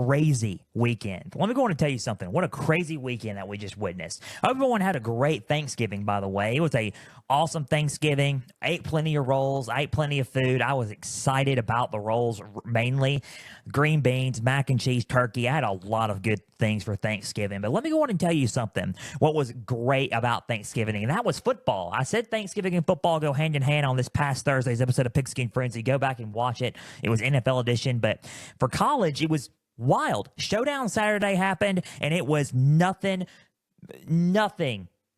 crazy weekend. Let me go on and tell you something. What a crazy weekend that we just witnessed. Everyone had a great Thanksgiving, by the way. It was a awesome Thanksgiving. I ate plenty of rolls. I ate plenty of food. I was excited about the rolls, mainly green beans, mac and cheese, turkey. I had a lot of good things for Thanksgiving. But let me go on and tell you something. What was great about Thanksgiving, and that was football. I said Thanksgiving and football go hand in hand on this past Thursday's episode of Pigskin Frenzy. Go back and watch it. It was NFL edition. But for college, it was wild. Showdown Saturday happened, and it was nothing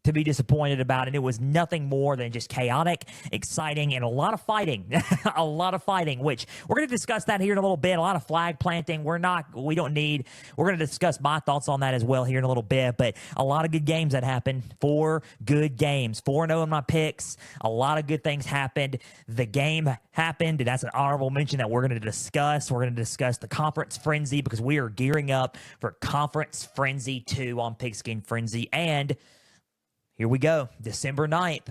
to be disappointed about, and it was nothing more than just chaotic, exciting, and a lot of fighting. A lot of fighting, which we're going to discuss that here in a little bit. A lot of flag planting. We're going to discuss my thoughts on that as well here in a little bit, but a lot of good games that happened. 4 good games. 4-0 in my picks. A lot of good things happened. The game happened, and that's an honorable mention that we're going to discuss. We're going to discuss the Conference Frenzy because we are gearing up for Conference Frenzy 2 on Pigskin Frenzy, and here we go, December 9th.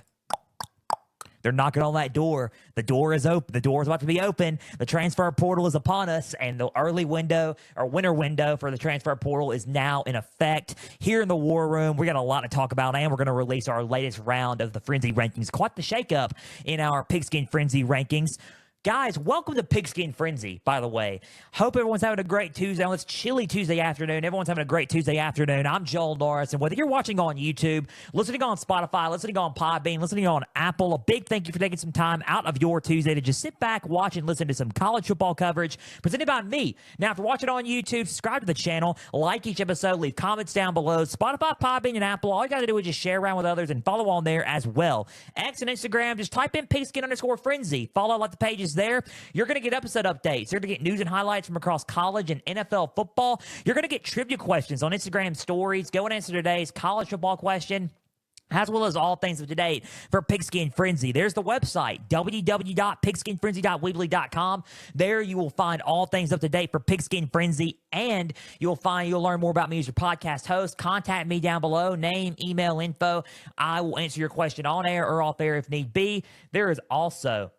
They're knocking on that door. The door is open. The door is about to be open. The transfer portal is upon us, and the early window or winter window for the transfer portal is now in effect. Here in the War Room, we got a lot to talk about, and we're going to release our latest round of the Frenzy rankings. Quite the shakeup in our Pigskin Frenzy rankings. Guys, welcome to Pigskin Frenzy, by the way. Hope everyone's having a great Tuesday on this chilly Tuesday afternoon. Everyone's having a great Tuesday afternoon. I'm Joel Norris, and whether you're watching on YouTube, listening on Spotify, listening on Podbean, listening on Apple, a big thank you for taking some time out of your Tuesday to just sit back, watch, and listen to some college football coverage presented by me. Now, if you're watching on YouTube, subscribe to the channel, like each episode, leave comments down below. Spotify, Podbean, and Apple, all you got to do is just share around with others and follow on there as well. X and Instagram, just type in Pigskin_Frenzy. Follow like the pages there. You're going to get episode updates. You're going to get news and highlights from across college and NFL football. You're going to get trivia questions on Instagram stories. Go and answer today's college football question, as well as all things up to date for Pigskin Frenzy. There's the website, www.pigskinfrenzy.weebly.com. There you will find all things up to date for Pigskin Frenzy, and you'll learn more about me as your podcast host. Contact me down below, name, email, info. I will answer your question on air or off air if need be. There is also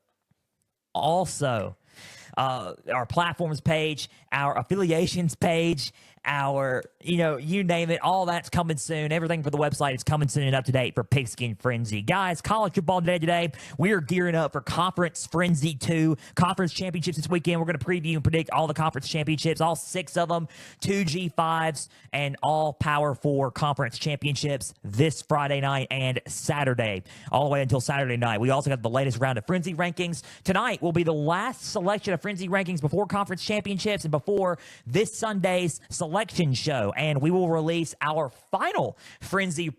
our platforms page, our affiliations page, our, you name it, all that's coming soon. Everything for the website is coming soon and up to date for Pigskin Frenzy. Guys, college football today. We are gearing up for Conference Frenzy 2, conference championships this weekend. We're going to preview and predict all the conference championships, all 6 of them, 2 G5s, and all Power 4 conference championships this Friday night and Saturday, all the way until Saturday night. We also got the latest round of Frenzy rankings. Tonight will be the last selection of Frenzy rankings before conference championships and before this Sunday's selection show, and we will release our final Frenzy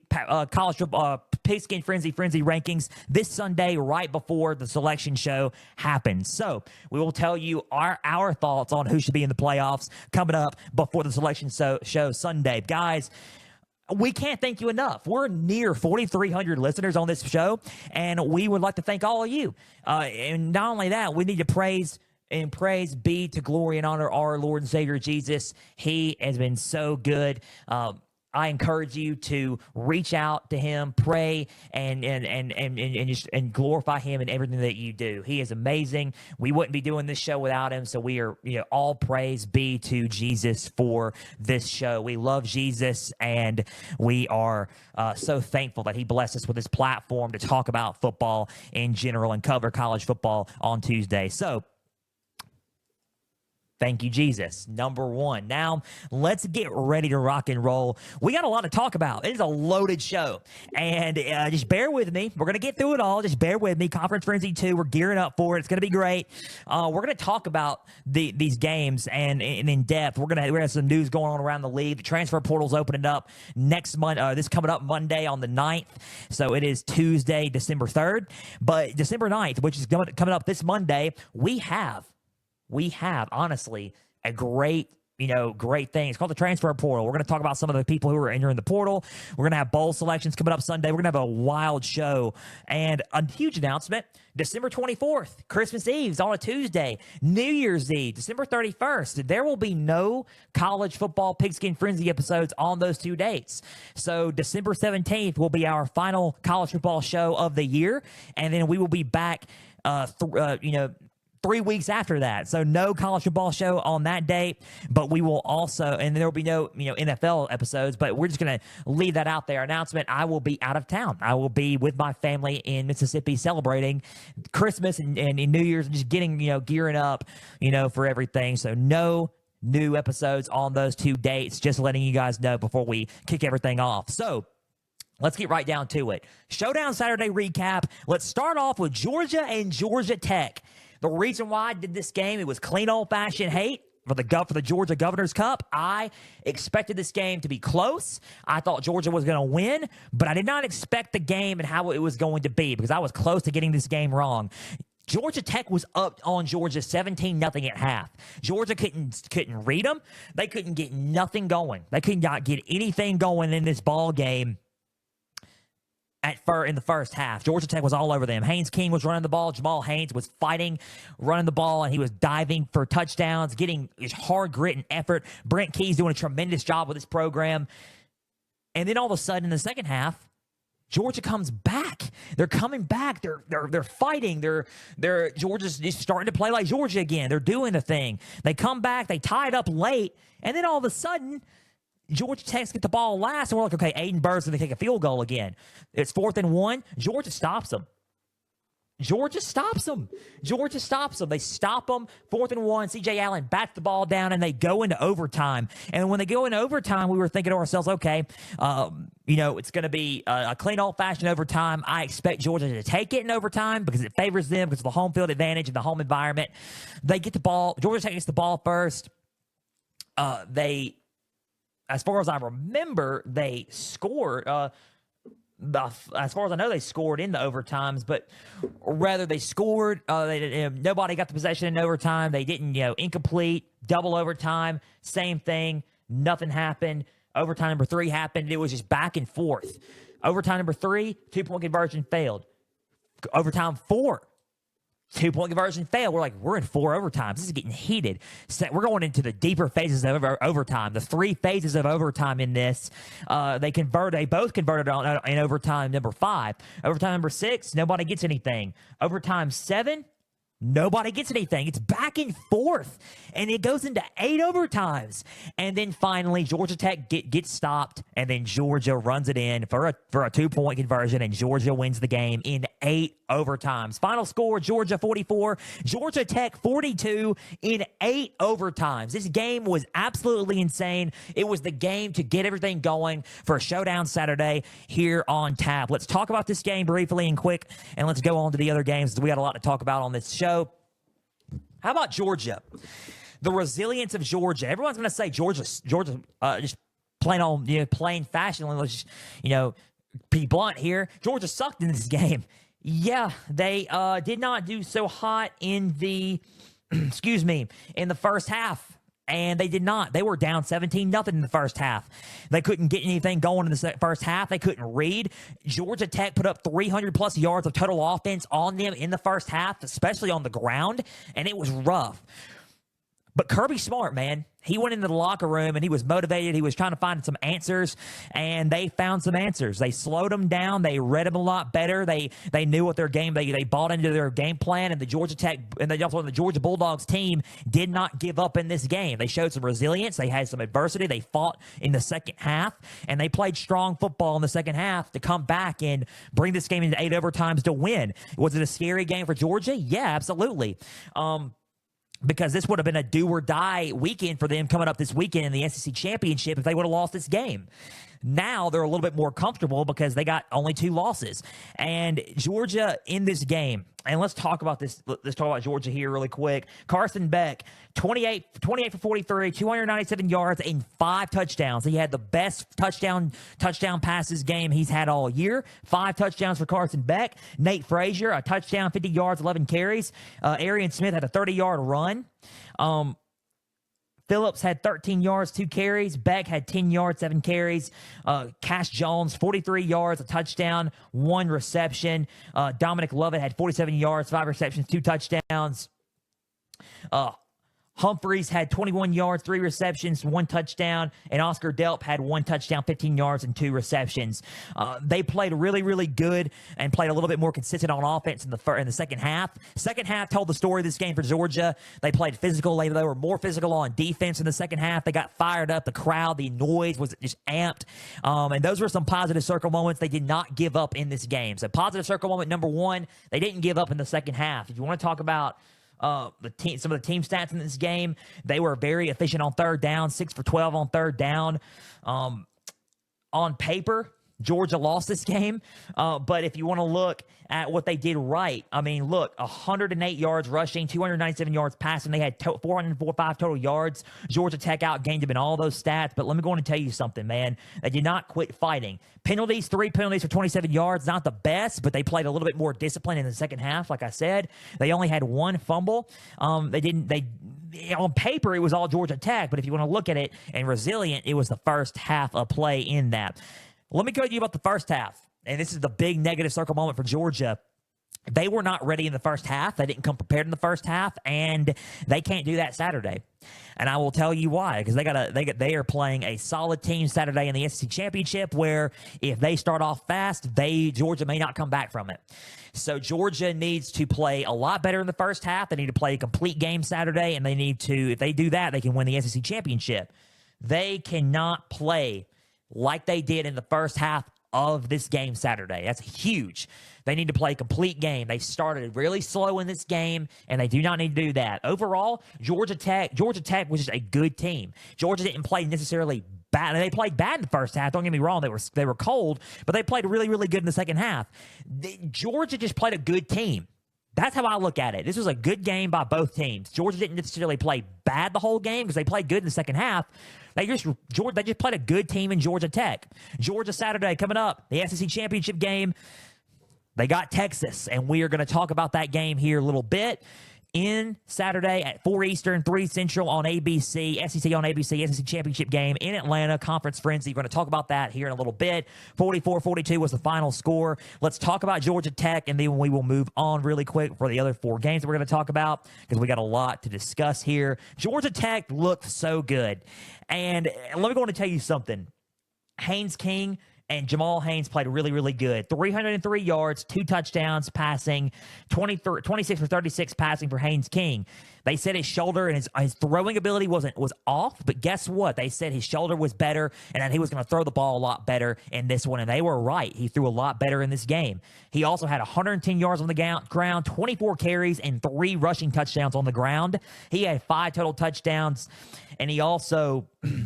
college football Pigskin Frenzy rankings this Sunday right before the selection show happens. So we will tell you our thoughts on who should be in the playoffs coming up before the selection show Sunday. Guys, we can't thank you enough. We're near 4,300 listeners on this show, and we would like to thank all of you. And not only that, we need to praise be to glory and honor our Lord and Savior Jesus. He has been so good. I encourage you to reach out to him, pray, and glorify him in everything that you do. He is amazing. We wouldn't be doing this show without him. So we are, all praise be to Jesus for this show. We love Jesus, and we are so thankful that he blessed us with this platform to talk about football in general and cover college football on Tuesday. So thank you, Jesus. Number 1. Now, let's get ready to rock and roll. We got a lot to talk about. It is a loaded show. And just bear with me. We're going to get through it all. Just bear with me. Conference Frenzy 2, we're gearing up for it. It's going to be great. We're going to talk about these games and in depth. We're going to have some news going on around the league. The transfer portal's opening up next Monday. This coming up Monday on the 9th. So it is Tuesday, December 3rd. But December 9th, which is coming up this Monday, we have honestly a great thing. It's called the transfer portal. We're going to talk about some of the people who are entering the portal. We're going to have bowl selections coming up Sunday. We're going to have a wild show and a huge announcement. December 24th, Christmas Eve is on a Tuesday. New Year's Eve, December 31st. There will be no college football Pigskin Frenzy episodes on those 2 dates. So December 17th will be our final college football show of the year. And then we will be back, 3 weeks after that. So no college football show on that date, but we will also, and there will be no, NFL episodes, but we're just going to leave that out there. Announcement, I will be out of town. I will be with my family in Mississippi celebrating Christmas and New Year's and just getting, gearing up, for everything. So no new episodes on those 2 dates, just letting you guys know before we kick everything off. So let's get right down to it. Showdown Saturday recap. Let's start off with Georgia and Georgia Tech. The reason why I did this game, it was clean old-fashioned hate for the Georgia Governor's Cup. I expected this game to be close. I thought Georgia was going to win, but I did not expect the game and how it was going to be because I was close to getting this game wrong. Georgia Tech was up on Georgia 17-0 at half. Georgia couldn't read them. They couldn't get nothing going. They could not get anything going in this ball game. In the first half, Georgia Tech was all over them. Haynes King was running the ball. Jamal Haynes was fighting, running the ball, and he was diving for touchdowns, getting his hard grit and effort. Brent Key's doing a tremendous job with this program. And then all of a sudden, in the second half, Georgia comes back. They're coming back. They're fighting. Georgia's just starting to play like Georgia again. They're doing the thing. They come back. They tie it up late, and then all of a sudden, Georgia Tech's get the ball last, and we're like, okay, Aiden Bird's going to kick a field goal again. It's 4th and 1. Georgia stops them. They stop them. 4th and 1. C.J. Allen bats the ball down, and they go into overtime. And when they go into overtime, we were thinking to ourselves, okay, it's going to be a clean, old-fashioned overtime. I expect Georgia to take it in overtime because it favors them because of the home field advantage and the home environment. They get the ball. Georgia Tech gets the ball first. As far as I remember, they scored. As far as I know, they scored in the overtimes, but rather they scored. Nobody got the possession in overtime. They didn't, incomplete, double overtime, same thing. Nothing happened. Overtime number 3 happened. It was just back and forth. Overtime number 3, 2-point conversion failed. Overtime 4. 2-point conversion failed. We're like, we're in 4 overtimes. This is getting heated. So we're going into the deeper phases of overtime. The 3 phases of overtime in this. They both converted in overtime number 5. Overtime number 6, nobody gets anything. Overtime 7, nobody gets anything. It's back and forth, and it goes into 8 overtimes. And then finally, Georgia Tech gets stopped, and then Georgia runs it in for a 2-point conversion, and Georgia wins the game in 8 overtimes. Final score, Georgia 44, Georgia Tech 42 in 8 overtimes. This game was absolutely insane. It was the game to get everything going for a Showdown Saturday here on tap. Let's talk about this game briefly and quick, and let's go on to the other games. We got a lot to talk about on this show. How about Georgia? The resilience of Georgia. Everyone's going to say Georgia just playing fashion. Let's just, be blunt here. Georgia sucked in this game. Yeah, they did not do so hot in the, in the first half. And they did not. They were down 17-0 in the first half. They couldn't get anything going in the first half. They couldn't read. Georgia Tech put up 300-plus yards of total offense on them in the first half, especially on the ground, and it was rough. But Kirby Smart, man, he went into the locker room and he was motivated. He was trying to find some answers, and they found some answers. They slowed him down. They read him a lot better. They knew what their game. They bought into their game plan, and the Georgia Tech and the Georgia Bulldogs team did not give up in this game. They showed some resilience. They had some adversity. They fought in the second half, and they played strong football in the second half to come back and bring this game into 8 overtimes to win. Was it a scary game for Georgia? Yeah, absolutely. Because this would have been a do-or-die weekend for them coming up this weekend in the SEC Championship if they would have lost this game. Now they're a little bit more comfortable because they got only 2 losses. And Georgia in this game, and let's talk about this. Let's talk about Georgia here really quick. Carson Beck, 28 for 43, 297 yards, and 5 touchdowns. He had the best touchdown passes game he's had all year. 5 touchdowns for Carson Beck. Nate Frazier, a touchdown, 50 yards, 11 carries. Arian Smith had a 30-yard run. Phillips had 13 yards, 2 carries. Beck had 10 yards, 7 carries. Cash Jones, 43 yards, a touchdown, 1 reception. Dominic Lovett had 47 yards, 5 receptions, 2 touchdowns. Humphreys had 21 yards, 3 receptions, 1 touchdown, and Oscar Delp had 1 touchdown, 15 yards, and 2 receptions. They played really, really good and played a little bit more consistent on offense in the second half. Second half told the story of this game for Georgia. They played physical. They were more physical on defense in the second half. They got fired up. The crowd, the noise was just amped. And those were some positive circle moments. They did not give up in this game. So positive circle moment number 1, they didn't give up in the second half. If you want to talk about some of the team stats in this game, they were very efficient on third down, 6 for 12 on third down. On paper, Georgia lost this game, but if you want to look at what they did right, I mean, look, 108 yards rushing, 297 yards passing. They had 405 total yards. Georgia Tech outgained them in all those stats, but let me go on and tell you something, man. They did not quit fighting. Penalties, 3 penalties for 27 yards, not the best, but they played a little bit more discipline in the second half, like I said. They only had 1 fumble. On paper, it was all Georgia Tech, but if you want to look at it and resilient, it was the first half of play in that. Let me go to you about the first half, and this is the big negative circle moment for Georgia. They were not ready in the first half. They didn't come prepared in the first half, and they can't do that Saturday. And I will tell you why, because they are playing a solid team Saturday in the SEC Championship, where if they start off fast, Georgia may not come back from it. So Georgia needs to play a lot better in the first half. They need to play a complete game Saturday, and they need to, if they do that, they can win the SEC Championship. They cannot play like they did in the first half of this game Saturday. That's huge. They need to play a complete game. They started really slow in this game, and they do not need to do that. Overall, Georgia Tech was just a good team. Georgia didn't play necessarily bad. They played bad in the first half. Don't get me wrong. They were cold, but they played really, really good in the second half. Georgia just played a good team. That's how I look at it. This was a good game by both teams. Georgia didn't necessarily play bad the whole game because they played good in the second half. They just played a good team in Georgia Tech. Georgia Saturday coming up, the SEC Championship game. They got Texas, and we are going to talk about that game here a little bit. In Saturday at 4 Eastern, 3 Central on ABC, SEC on ABC, SEC Championship game in Atlanta, Conference Frenzy. We're going to talk about that here in a little bit. 44-42 was the final score. Let's talk about Georgia Tech, and then we will move on really quick for the other 4 games that we're going to talk about because we got a lot to discuss here. Georgia Tech looked so good. And let me go on to tell you something. Haynes King and Jamal Haynes played really, really good. 303 yards, 2 touchdowns passing, 26 for 36 passing for Haynes King. They said his shoulder and his throwing ability was off, but guess what? They said his shoulder was better and that he was going to throw the ball a lot better in this one, and they were right. He threw a lot better in this game. He also had 110 yards on the ground, 24 carries, and 3 rushing touchdowns on the ground. He had 5 total touchdowns, and he also had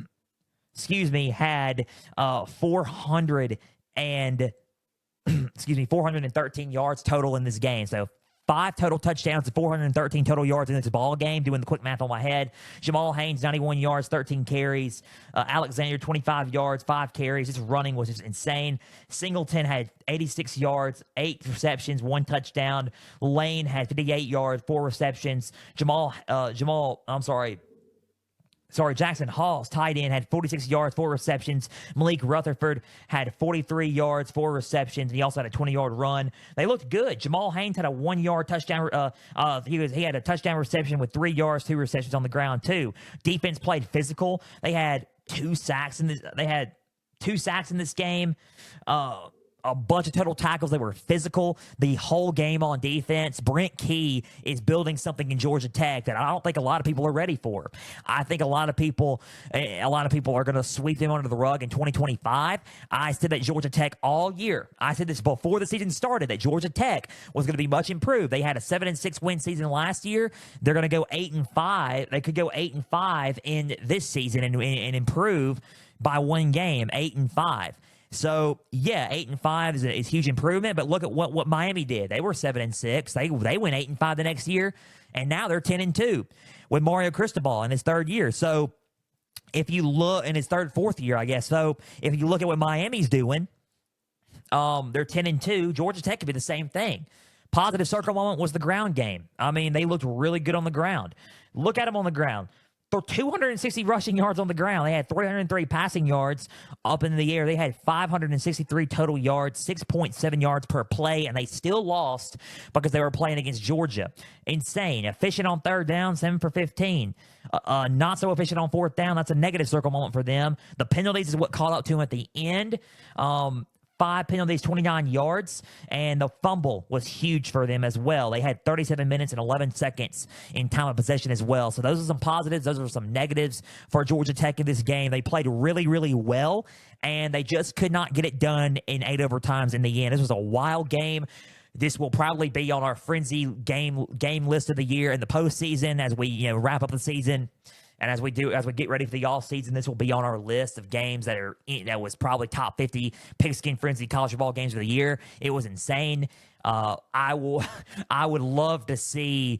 413 yards total in this game. So 5 total touchdowns and 413 total yards in this ball game, doing the quick math on my head. Jamal Haynes, 91 yards, 13 carries. Alexander, 25 yards, 5 carries. His running was just insane. Singleton had 86 yards, 8 receptions, 1 touchdown. Lane had 58 yards, 4 receptions. Jackson Hall's tight end had 46 yards, 4 receptions. Malik Rutherford had 43 yards, 4 receptions, and he also had a 20-yard run. They looked good. Jamal Haynes had a 1-yard touchdown. He had a touchdown reception with 3 yards, 2 receptions on the ground too. Defense played physical. They had 2 sacks in this game. A bunch of total tackles. They were physical the whole game on defense. Brent Key is building something in Georgia Tech that I don't think a lot of people are ready for. I think a lot of people are going to sweep them under the rug in 2025. I said that Georgia Tech all year. I said this before the season started, that Georgia Tech was going to be much improved. They had a 7-6 win season last year. They're going to go 8-5. They could go 8-5 in this season and improve by 1 game, 8-5. So, yeah, 8-5 is a huge improvement, but look at what Miami did. They were 7-6. They went 8-5 the next year, and now they're 10-2 with Mario Cristobal in his 3rd year. So, if you look in his 4th year, I guess. So, if you look at what Miami's doing, they're 10-2. Georgia Tech could be the same thing. Positive circle moment was the ground game. I mean, they looked really good on the ground. Look at them on the ground. 260 rushing yards on the ground. They had 303 passing yards up in the air. They had 563 total yards, 6.7 yards per play, and they still lost because they were playing against Georgia. Insane. Efficient on third down, 7 for 15. Not so efficient on fourth down. That's a negative circle moment for them. The penalties is what caught up to them at the end. 5 penalties, 29 yards, and the fumble was huge for them as well. They had 37 minutes and 11 seconds in time of possession as well. So those are some positives. Those are some negatives for Georgia Tech in this game. They played really, really well, and they just could not get it done in 8 overtimes in the end. This was a wild game. This will probably be on our frenzy game list of the year in the postseason as we wrap up the season. And as we get ready for the off season, this will be on our list of games that was probably top 50 Pigskin Frenzy college football games of the year. It was insane. I would love to see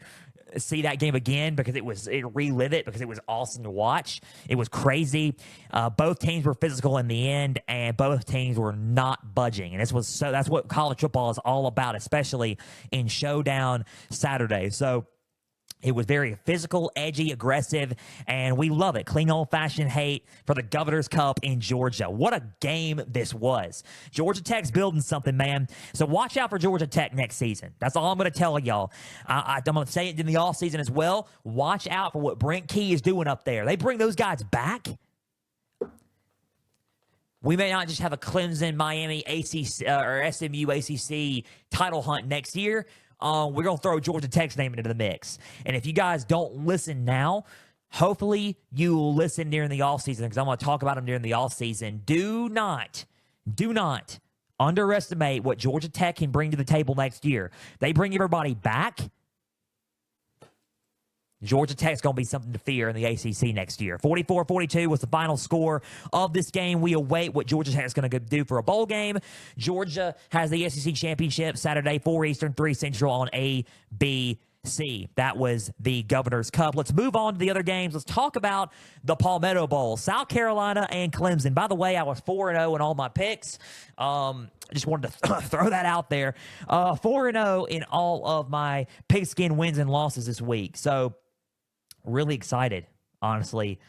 that game again because it relive it because it was awesome to watch. It was crazy. Both teams were physical in the end, and both teams were not budging. And that's what college football is all about, especially in Showdown Saturday. So it was very physical, edgy, aggressive, and we love it. Clean, old-fashioned hate for the Governor's Cup in Georgia. What a game this was. Georgia Tech's building something, man. So watch out for Georgia Tech next season. That's all I'm going to tell y'all. I'm going to say it in the offseason as well. Watch out for what Brent Key is doing up there. They bring those guys back. We may not just have a Clemson, Miami, ACC, or SMU ACC title hunt next year. We're going to throw Georgia Tech's name into the mix. And if you guys don't listen now, hopefully you will listen during the offseason because I'm going to talk about them during the offseason. Do not underestimate what Georgia Tech can bring to the table next year. They bring everybody back. Georgia Tech's going to be something to fear in the ACC next year. 44-42 was the final score of this game. We await what Georgia Tech is going to do for a bowl game. Georgia has the SEC Championship Saturday, 4 Eastern, 3 Central on ABC. That was the Governor's Cup. Let's move on to the other games. Let's talk about the Palmetto Bowl, South Carolina and Clemson. By the way, I was 4-0 in all my picks. I just wanted to throw that out there. 4-0 in all of my pigskin wins and losses this week. So, really excited, honestly,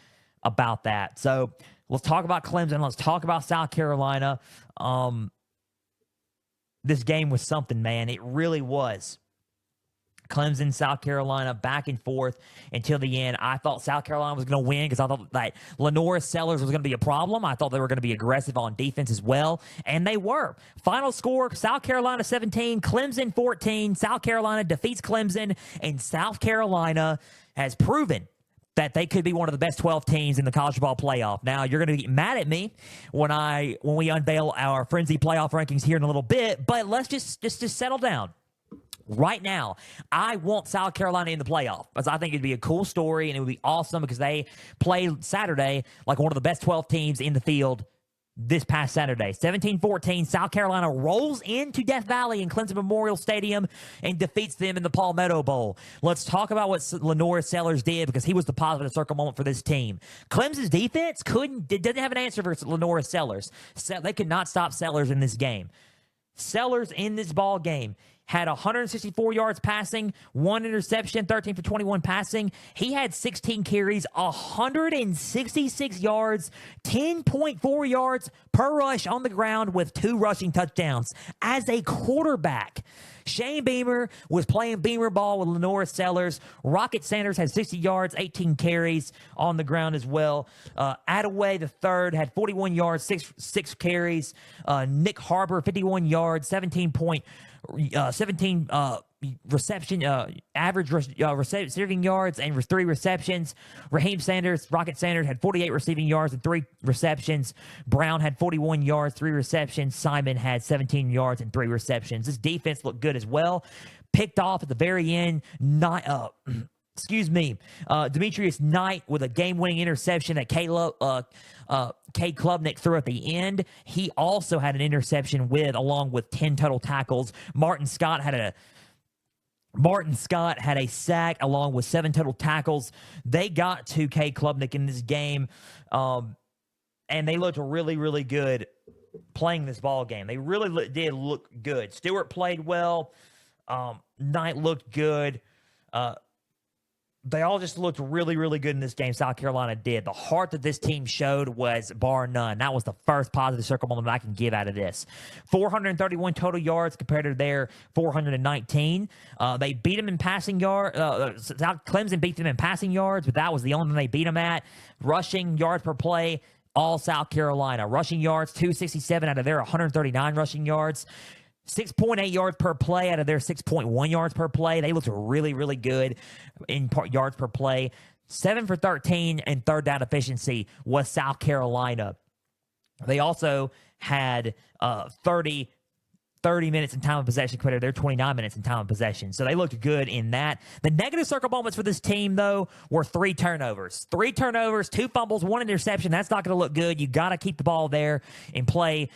about that. So let's talk about Clemson. Let's talk about South Carolina. This game was something, man. It really was. Clemson, South Carolina, back and forth until the end. I thought South Carolina was going to win because I thought that Lenora Sellers was going to be a problem. I thought they were going to be aggressive on defense as well, and they were. Final score, South Carolina 17, Clemson 14. South Carolina defeats Clemson, and South Carolina has proven that they could be one of the best 12 teams in the college football playoff. Now, you're going to get mad at me when we unveil our frenzy playoff rankings here in a little bit, but let's just settle down. Right now, I want South Carolina in the playoff because I think it'd be a cool story and it would be awesome because they played Saturday like one of the best 12 teams in the field this past Saturday. 17-14, South Carolina rolls into Death Valley in Clemson Memorial Stadium and defeats them in the Palmetto Bowl. Let's talk about what Lenora Sellers did because he was the positive circle moment for this team. Clemson's defense didn't have an answer for Lenora Sellers. They could not stop Sellers in this game. Sellers in this ball game had 164 yards passing, 1 interception, 13 for 21 passing. He had 16 carries, 166 yards, 10.4 yards per rush on the ground with 2 rushing touchdowns. As a quarterback, Shane Beamer was playing Beamer ball with Lenora Sellers. Rocket Sanders had 60 yards, 18 carries on the ground as well. Attaway the third had 41 yards, 6 carries. Nick Harbor, 51 yards, 17 reception, average receiving yards and 3 receptions. Raheem Sanders, Rocket Sanders, had 48 receiving yards and 3 receptions. Brown had 41 yards, 3 receptions. Simon had 17 yards and 3 receptions. This defense looked good as well. Picked off at the very end. Demetrius Knight with a game-winning interception that Cade Klubnik threw at the end. He also had an interception along with 10 total tackles. Martin Scott had a sack along with 7 total tackles. They got to Cade Klubnik in this game, and they looked really, really good playing this ball game. They really did look good. Stewart played well. Knight looked good. they all just looked really, really good in this game. South Carolina did. The heart that this team showed was bar none. That was the first positive circle moment I can give out of this. 431 total yards compared to their 419. They beat them in passing yards. Clemson beat them in passing yards, but that was the only thing they beat them at. Rushing yards per play, all South Carolina. Rushing yards, 267 out of their 139 rushing yards. 6.8 yards per play out of their 6.1 yards per play. They looked really, really good in yards per play. 7 for 13 and third down efficiency was South Carolina. They also had 30 minutes in time of possession compared to their 29 minutes in time of possession. So they looked good in that. The negative circle moments for this team, though, were 3 turnovers. 3 turnovers, 2 fumbles, 1 interception. That's not going to look good. You got to keep the ball there and play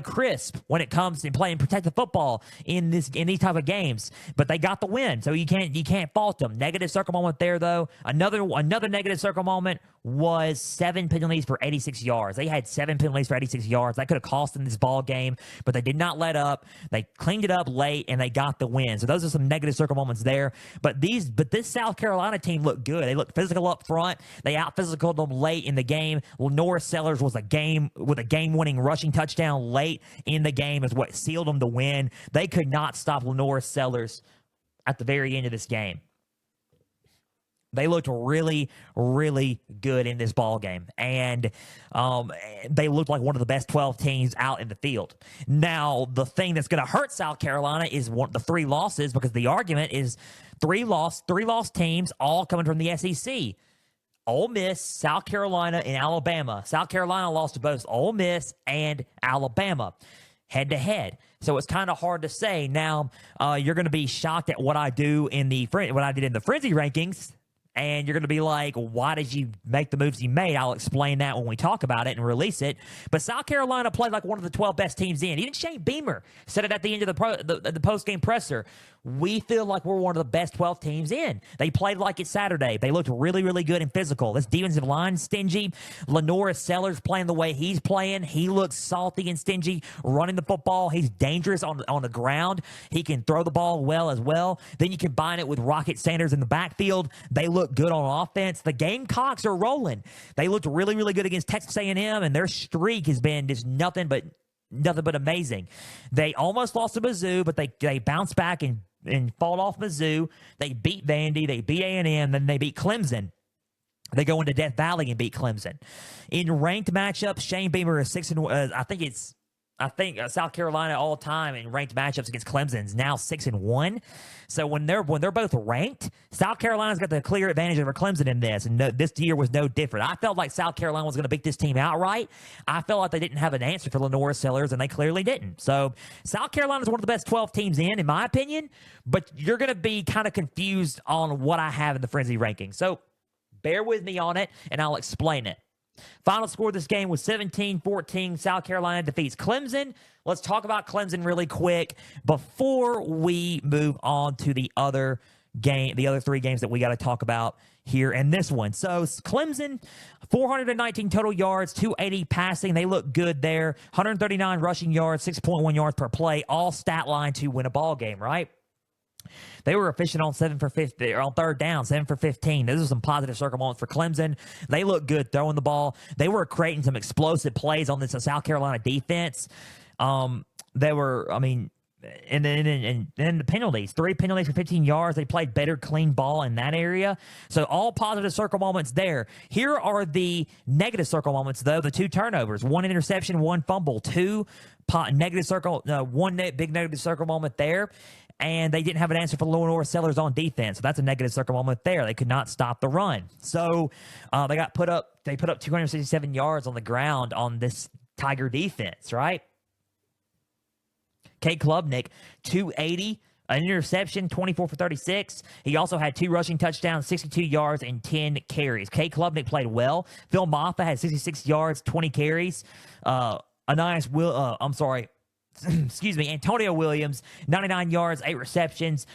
crisp when it comes to playing protect the football in these type of games. But they got the win, so you can't fault them. Negative circle moment there, though. Another negative circle moment was 7 penalties for 86 yards. They had 7 penalties for 86 yards. That could have cost them this ball game, but they did not let up. They cleaned it up late, and they got the win. So those are some negative circle moments there. But this South Carolina team looked good. They looked physical up front. They out-physicaled them late in the game. Lenore Sellers was a game-winning rushing touchdown late in the game is what sealed them to win. They could not stop Lenore Sellers at the very end of this game. They looked really, really good in this ball game, and they looked like one of the best 12 teams out in the field. Now, the thing that's going to hurt South Carolina is the 3 losses, because the argument is 3 lost teams all coming from the SEC. Ole Miss, South Carolina, and Alabama. South Carolina lost to both Ole Miss and Alabama head-to-head. So it's kind of hard to say. Now, you're going to be shocked at what I did in the Frenzy rankings. And you're going to be like, why did you make the moves you made? I'll explain that when we talk about it and release it. But South Carolina played like one of the 12 best teams in. Even Shane Beamer said it at the end of the post-game presser. We feel like we're one of the best 12 teams in. They played like it's Saturday. They looked really, really good and physical. This defensive line stingy. Lenore Sellers playing the way he's playing. He looks salty and stingy running the football. He's dangerous on the ground. He can throw the ball well as well. Then you combine it with Rocket Sanders in the backfield. They look good on offense. The Gamecocks are rolling. They looked really, really good against Texas A&M, and their streak has been just nothing but amazing. They almost lost to Mizzou, but they bounced back and fought off Mizzou. They beat Vandy. They beat A&M. Then they beat Clemson. They go into Death Valley and beat Clemson. In ranked matchups, Shane Beamer is 6-1. I think South Carolina all time in ranked matchups against Clemson is now 6-1. So when they're both ranked, South Carolina's got the clear advantage over Clemson in this, and this year was no different. I felt like South Carolina was going to beat this team outright. I felt like they didn't have an answer for Lenore Sellers, and they clearly didn't. So South Carolina is one of the best 12 teams in my opinion, but you're going to be kind of confused on what I have in the Frenzy ranking. So bear with me on it, and I'll explain it. Final score of this game was 17-14. South Carolina defeats Clemson. Let's talk about Clemson really quick before we move on to the other 3 games that we got to talk about here in this one. So Clemson, 419 total yards, 280 passing. They look good there. 139 rushing yards, 6.1 yards per play. All stat line to win a ball game, right? They were efficient on 7 for 50 or on third down, 7 for 15. Those are some positive circle moments for Clemson. They look good throwing the ball. They were creating some explosive plays on this South Carolina defense. And then the penalties, 3 penalties for 15 yards. They played better clean ball in that area. So all positive circle moments there. Here are the negative circle moments, though. The 2 turnovers, 1 interception, 1 fumble, 2 negative circle, 1 big negative circle moment there. And they didn't have an answer for Lenore Sellers on defense. So that's a negative circle moment there. They could not stop the run. So they put up 267 yards on the ground on this Tiger defense, right? Cade Klubnik, 280, an interception, 24 for 36. He also had 2 rushing touchdowns, 62 yards, and 10 carries. Cade Klubnik played well. Phil Maffa had 66 yards, 20 carries. Antonio Williams, 99 yards, 8 receptions.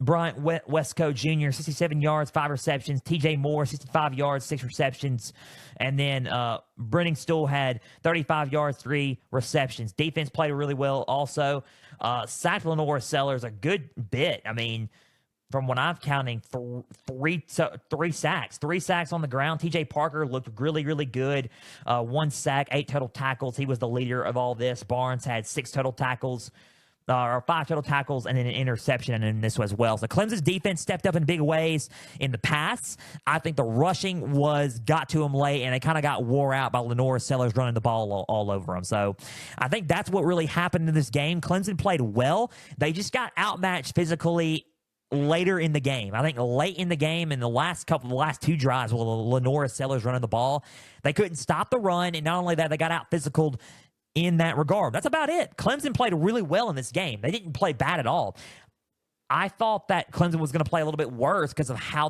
Bryant Westco Jr., 67 yards, 5 receptions. TJ Moore, 65 yards, 6 receptions. And then Brennan Stool had 35 yards, 3 receptions. Defense played really well also. Sacked Lenore Sellers a good bit. I mean, from what I'm counting, three sacks. 3 sacks on the ground. TJ Parker looked really, really good. 1 sack, 8 total tackles. He was the leader of all this. Barnes had 6 total tackles. Or 5 total tackles and then an interception in this as well. So Clemson's defense stepped up in big ways in the pass. I think the rushing got to them late, and they kind of got wore out by Lenora Sellers running the ball all over them. So I think that's what really happened in this game. Clemson played well. They just got outmatched physically later in the game. I think late in the game, in the last 2 drives, with Lenora Sellers running the ball, they couldn't stop the run, and not only that, they got out physicaled in that regard. That's about it. Clemson played really well in this game. They didn't play bad at all. I thought that Clemson was going to play a little bit worse because of how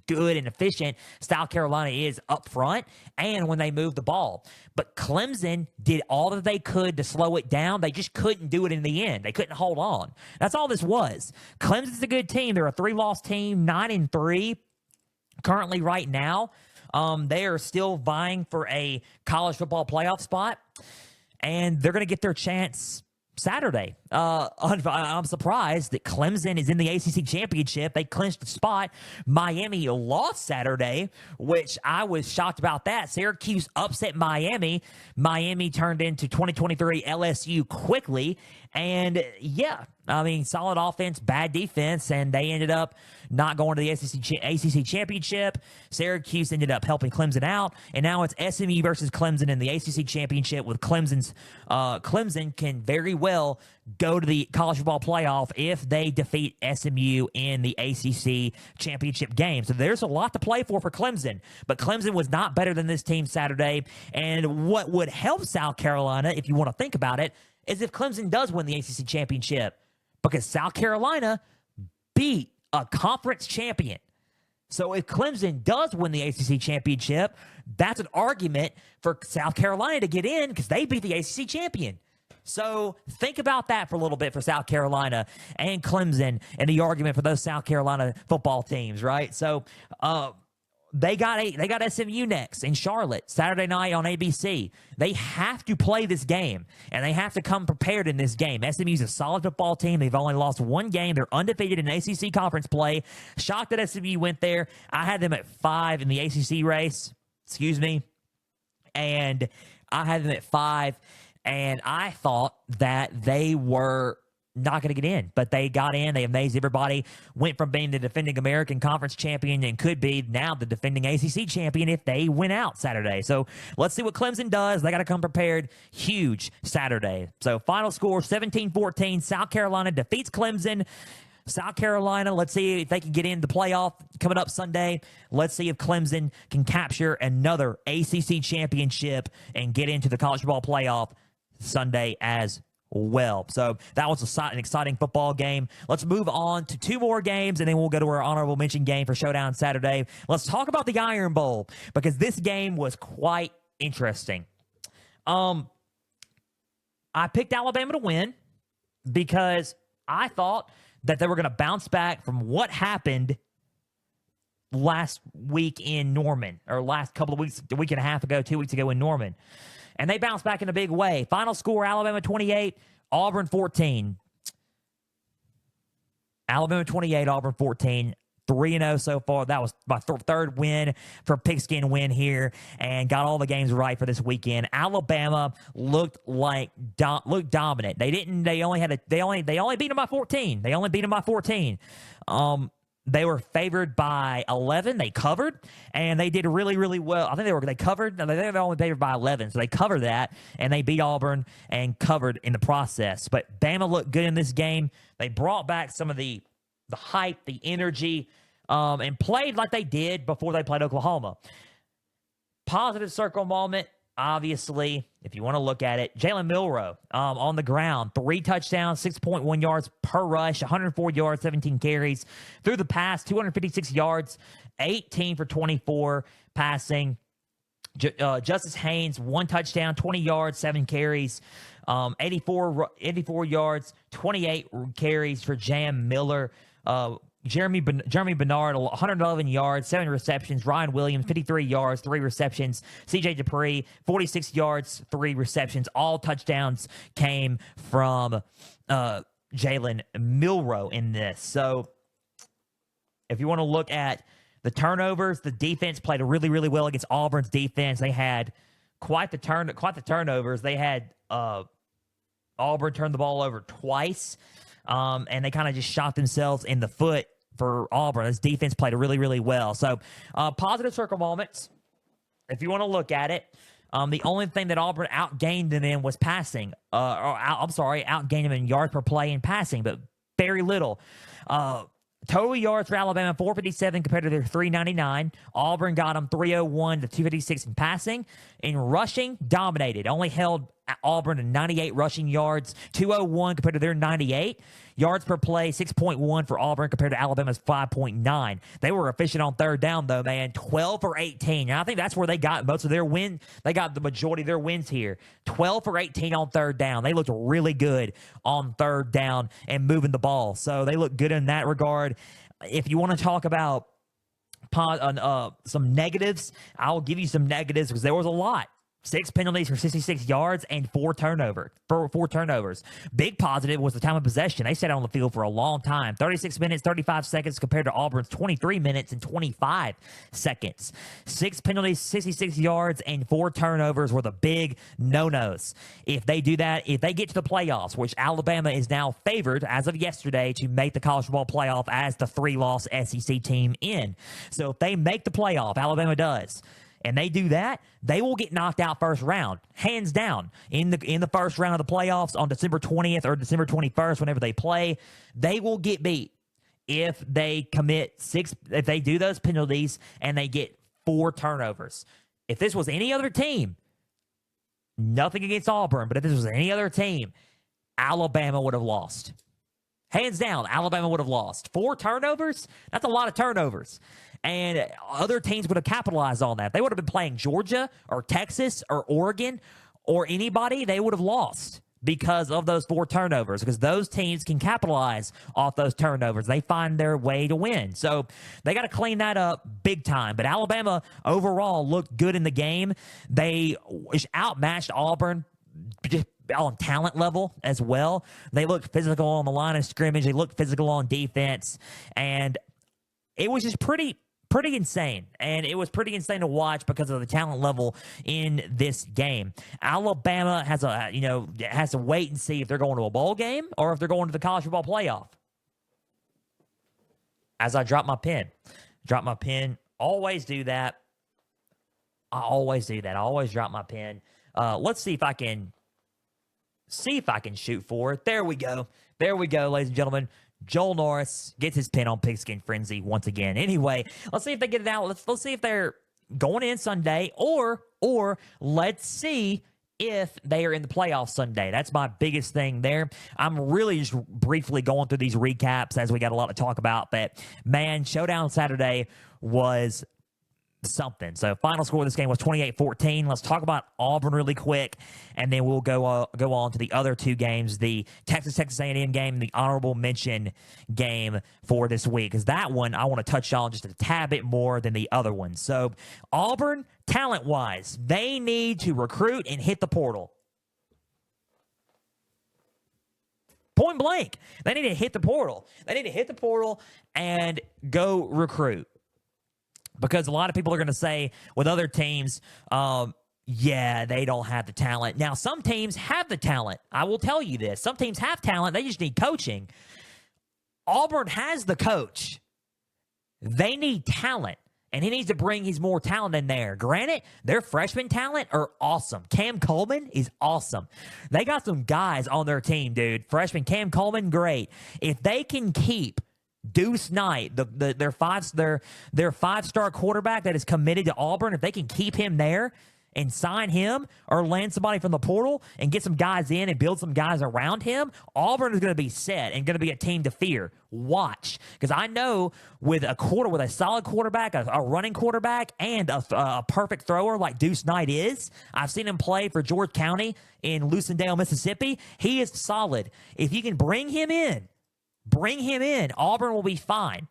good and efficient South Carolina is up front and when they move the ball. But Clemson did all that they could to slow it down. They just couldn't do it in the end. They couldn't hold on. That's all this was. Clemson's a good team. They're a 3-loss team, 9-3 currently right now. They are still vying for a college football playoff spot, and they're going to get their chance Saturday. I'm surprised that Clemson is in the ACC championship. They clinched the spot. Miami lost Saturday, which I was shocked about that. Syracuse upset Miami. Miami turned into 2023 LSU quickly. And yeah, I mean, solid offense, bad defense, and they ended up not going to the ACC championship. Syracuse ended up helping Clemson out, and now it's SMU versus Clemson in the ACC championship. With Clemson can very well go to the college football playoff if they defeat SMU in the ACC championship game. So there's a lot to play for Clemson, but Clemson was not better than this team Saturday. And what would help South Carolina, if you want to think about it, is if Clemson does win the ACC championship, because South Carolina beat a conference champion. So if Clemson does win the ACC championship, that's an argument for South Carolina to get in because they beat the ACC champion. So think about that for a little bit for South Carolina and Clemson and the argument for those South Carolina football teams, right? So they got SMU next in Charlotte Saturday night on ABC. They have to play this game, and they have to come prepared in this game. SMU's a solid football team. They've only lost 1 game. They're undefeated in ACC conference play. Shocked that SMU went there. I had them at 5 in the ACC race. Excuse me. And I had them at 5, and I thought that they were not going to get in, but they got in. They amazed everybody. Went from being the defending American Conference champion and could be now the defending ACC champion if they win out Saturday. So let's see what Clemson does. They got to come prepared. Huge Saturday. So final score 17-14. South Carolina defeats Clemson. South Carolina, let's see if they can get in the playoff coming up Sunday. Let's see if Clemson can capture another ACC championship and get into the college football playoff Sunday as well. So that was an exciting football game. Let's move on to 2 more games, and then we'll go to our honorable mention game for Showdown Saturday. Let's talk about the Iron Bowl, because this game was quite interesting. I picked Alabama to win because I thought that they were going to bounce back from what happened last week in Norman, or last couple of weeks, a week and a half ago, 2 weeks ago in Norman. And they bounced back in a big way. Final score, Alabama 28, Auburn 14. Alabama 28, Auburn 14. 3-0 so far. That was my third win for Pigskin win here, and got all the games right for this weekend. Alabama looked dominant. They only beat them by 14. They only beat them by 14. They were favored by 11. They covered, and they did really, really well. I think they covered. They were only favored by 11, so they covered that, and they beat Auburn and covered in the process. But Bama looked good in this game. They brought back some of the hype, the energy, and played like they did before they played Oklahoma. Positive circle moment, obviously, if you want to look at it. Jalen Milroe on the ground, 3 touchdowns, 6.1 yards per rush, 104 yards, 17 carries. Through the pass, 256 yards, 18 for 24 passing. Justice Haynes, 1 touchdown, 20 yards, 7 carries. 84 yards, 28 carries for Jam Miller. Jeremy Bernard, 111 yards, 7 receptions. Ryan Williams, 53 yards, 3 receptions. CJ Dupree, 46 yards, 3 receptions. All touchdowns came from Jalen Milroe in this. So if you want to look at the turnovers, the defense played really, really well against Auburn's defense. They had quite the turnovers. They had Auburn turn the ball over twice, and they kind of just shot themselves in the foot for Auburn. This defense played really, really well. So positive circle moments, if you want to look at it. The only thing that Auburn outgained them in was passing. Outgained them in yards per play and passing, but very little. Total yards for Alabama, 457 compared to their 399. Auburn got them 301 to 256 in passing. In rushing, dominated. Only held Auburn to 98 rushing yards, 201 compared to their 98. Yards per play, 6.1 for Auburn compared to Alabama's 5.9. They were efficient on third down, though, man. 12 for 18. And I think that's where they got most of their win. They got the majority of their wins here. 12 for 18 on third down. They looked really good on third down and moving the ball. So they look good in that regard. If you want to talk about some negatives, I'll give you some negatives because there was a lot. 6 penalties for 66 yards and 4 turnovers. Big positive was the time of possession. They sat on the field for a long time. 36 minutes, 35 seconds compared to Auburn's 23 minutes and 25 seconds. 6 penalties, 66 yards, and 4 turnovers were the big no-nos. If they do that, if they get to the playoffs, which Alabama is now favored as of yesterday to make the college football playoff as the 3-loss SEC team in. So if they make the playoff, Alabama does, and they do that, they will get knocked out first round, hands down. In the first round of the playoffs on December 20th or December 21st, whenever they play, they will get beat if they if they do those penalties and they get 4 turnovers. If this was any other team, nothing against Auburn, but if this was any other team, Alabama would have lost. Hands down, Alabama would have lost. 4 turnovers? That's a lot of turnovers. And other teams would have capitalized on that. They would have been playing Georgia or Texas or Oregon or anybody. They would have lost because of those 4 turnovers, because those teams can capitalize off those turnovers. They find their way to win. So they got to clean that up big time. But Alabama overall looked good in the game. They outmatched Auburn just on talent level as well. They looked physical on the line of scrimmage. They looked physical on defense. And it was just pretty insane, and it was pretty insane to watch because of the talent level in this game. Alabama has to wait and see if they're going to a bowl game or if they're going to the college football playoff. As I drop my pen, always do that. I always drop my pen. Let's see if I can shoot for it. There we go, ladies and gentlemen. Joel Norris gets his pin on Pigskin Frenzy once again. Anyway, let's see if they get it out. Let's see if they're going in Sunday, or let's see if they are in the playoffs Sunday. That's my biggest thing there. I'm really just briefly going through these recaps as we got a lot to talk about. But, man, Showdown Saturday was something. So final score of this game was 28-14. Let's talk about Auburn really quick, and then we'll go on to the other 2 games, the Texas A&M game and the honorable mention game for this week, because that one I want to touch on just a tad bit more than the other one. So Auburn, talent-wise, they need to recruit and hit the portal. Point blank. They need to hit the portal. They need to hit the portal and go recruit. Because a lot of people are going to say with other teams, they don't have the talent. Now, some teams have the talent. I will tell you this. Some teams have talent. They just need coaching. Auburn has the coach. They need talent. And he needs to bring his more talent in there. Granted, their freshman talent are awesome. Cam Coleman is awesome. They got some guys on their team, dude. Freshman Cam Coleman, great. If they can keep Deuce Knight, their 5-star quarterback that is committed to Auburn, if they can keep him there and sign him or land somebody from the portal and get some guys in and build some guys around him, Auburn is going to be set and going to be a team to fear. Watch. Because I know with a solid quarterback, a running quarterback, and a perfect thrower like Deuce Knight is, I've seen him play for George County in Lucindale, Mississippi. He is solid. If you can bring him in, Auburn will be fine.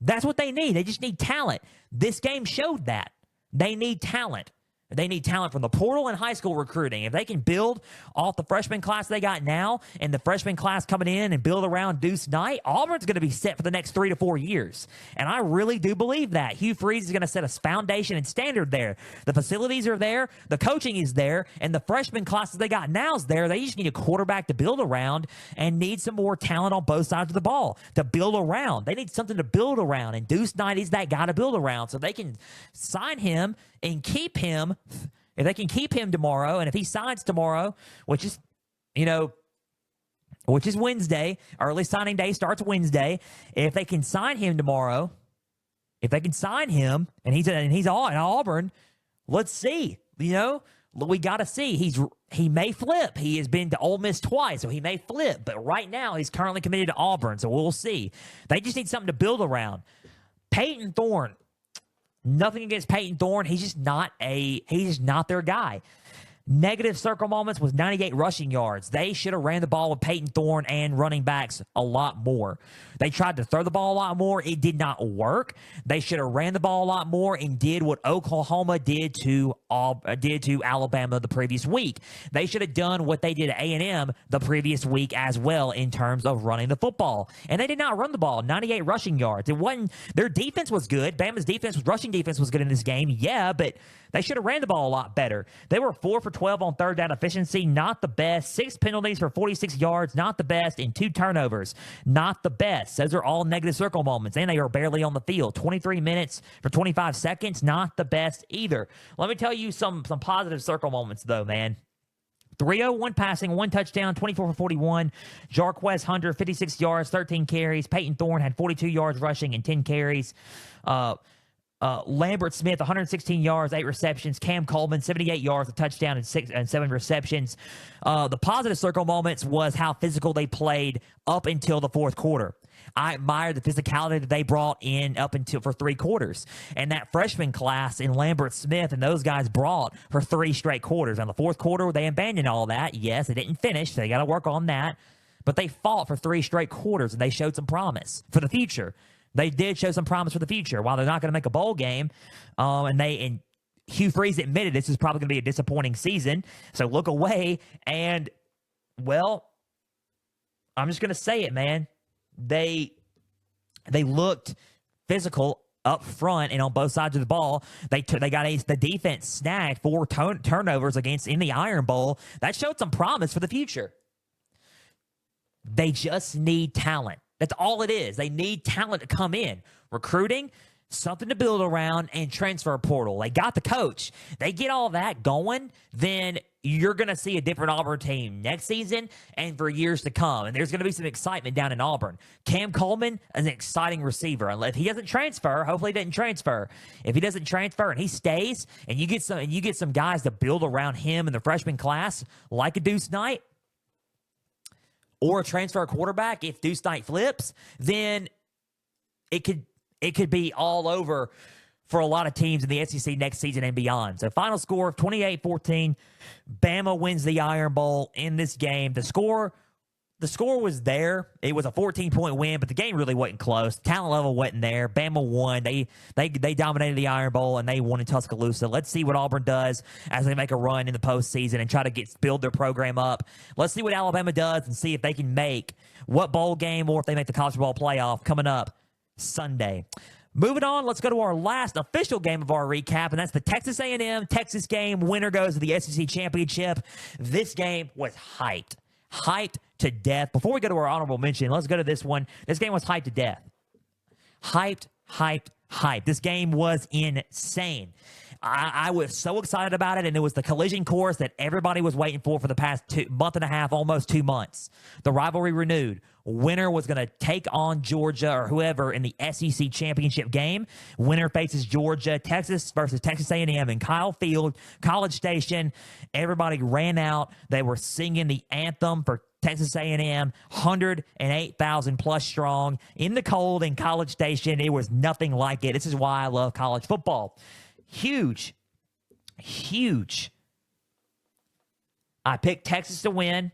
That's what they need. They just need talent. This game showed that. They need talent. They need talent from the portal and high school recruiting. If they can build off the freshman class they got now and the freshman class coming in and build around Deuce Knight, Auburn's going to be set for the next 3 to 4 years. And I really do believe that. Hugh Freeze is going to set a foundation and standard there. The facilities are there. The coaching is there. And the freshman classes they got now is there. They just need a quarterback to build around and need some more talent on both sides of the ball to build around. They need something to build around. And Deuce Knight is that guy to build around. So they can sign him and keep him. If they can keep him tomorrow, and if he signs tomorrow, which is Wednesday, or at least signing day starts Wednesday, if they can sign him tomorrow, if they can sign him, and he's all at Auburn, let's see. We got to see. He may flip. He has been to Ole Miss twice, so he may flip. But right now, he's currently committed to Auburn, so we'll see. They just need something to build around. Peyton Thorne. Nothing against Peyton Thorne. He's just not their guy. Negative circle moments was 98 rushing yards. They should have ran the ball with Peyton Thorne and running backs a lot more. They tried to throw the ball a lot more. It did not work. They should have ran the ball a lot more and did what Oklahoma did to Alabama the previous week. They should have done what they did at A&M the previous week as well in terms of running the football. And they did not run the ball. 98 rushing yards. It wasn't. Their defense was good. Bama's rushing defense was good in this game. Yeah, but they should have ran the ball a lot better. They were 4 for 12 on third down efficiency, not the best. 6 penalties for 46 yards, not the best. And 2 turnovers, not the best. Those are all negative circle moments, and they are barely on the field. 23 minutes for 25 seconds, not the best either. Let me tell you some positive circle moments, though, man. 301 passing, 1 touchdown, 24 for 41. Jarquez Hunter, 56 yards, 13 carries. Peyton Thorne had 42 yards rushing and 10 carries. Lambert Smith, 116 yards, 8 receptions. Cam Coleman, 78 yards, a touchdown, and 7 receptions. The positive circle moments was how physical they played up until the fourth quarter. I admire the physicality that they brought in up until for 3 quarters. And that freshman class in Lambert Smith and those guys brought for 3 straight quarters. On the fourth quarter, they abandoned all that. Yes, they didn't finish, so they got to work on that. But they fought for 3 straight quarters, and they showed some promise for the future. They did show some promise for the future. While they're not going to make a bowl game, and Hugh Freeze admitted this is probably going to be a disappointing season, so look away. And, well, I'm just going to say it, man. They looked physical up front and on both sides of the ball. They got the defense snagged 4 turnovers in the Iron Bowl. That showed some promise for the future. They just need talent. That's all it is. They need talent to come in. Recruiting, something to build around, and transfer portal. They got the coach. They get all that going, then you're going to see a different Auburn team next season and for years to come. And there's going to be some excitement down in Auburn. Cam Coleman is an exciting receiver. If he doesn't transfer, hopefully he doesn't transfer. If he doesn't transfer and he stays, and you get some guys to build around him in the freshman class, like a Deuce Knight, or a transfer quarterback, if Deuce Knight flips, then it could be all over for a lot of teams in the SEC next season and beyond. So final score of 28-14. Bama wins the Iron Bowl in this game. The score was there. It was a 14-point win, but the game really wasn't close. Talent level wasn't there. Bama won. They dominated the Iron Bowl, and they won in Tuscaloosa. Let's see what Auburn does as they make a run in the postseason and try to build their program up. Let's see what Alabama does and see if they can make what bowl game or if they make the college football playoff coming up Sunday. Moving on, let's go to our last official game of our recap, and that's the Texas A&M Texas game. Winner goes to the SEC Championship. This game was hyped to death. Before we go to our honorable mention, let's go to this one. This game was hyped to death. Hyped. This game was insane. I was so excited about it, and it was the collision course that everybody was waiting for the past month and a half, almost 2 months. The rivalry renewed. Winner was going to take on Georgia or whoever in the SEC championship game. Winner faces Georgia. Texas versus Texas A&M in Kyle Field, College Station. Everybody ran out. They were singing the anthem for Texas A&M, 108,000 plus strong in the cold in College Station. It was nothing like it. This is why I love college football. Huge. I picked Texas to win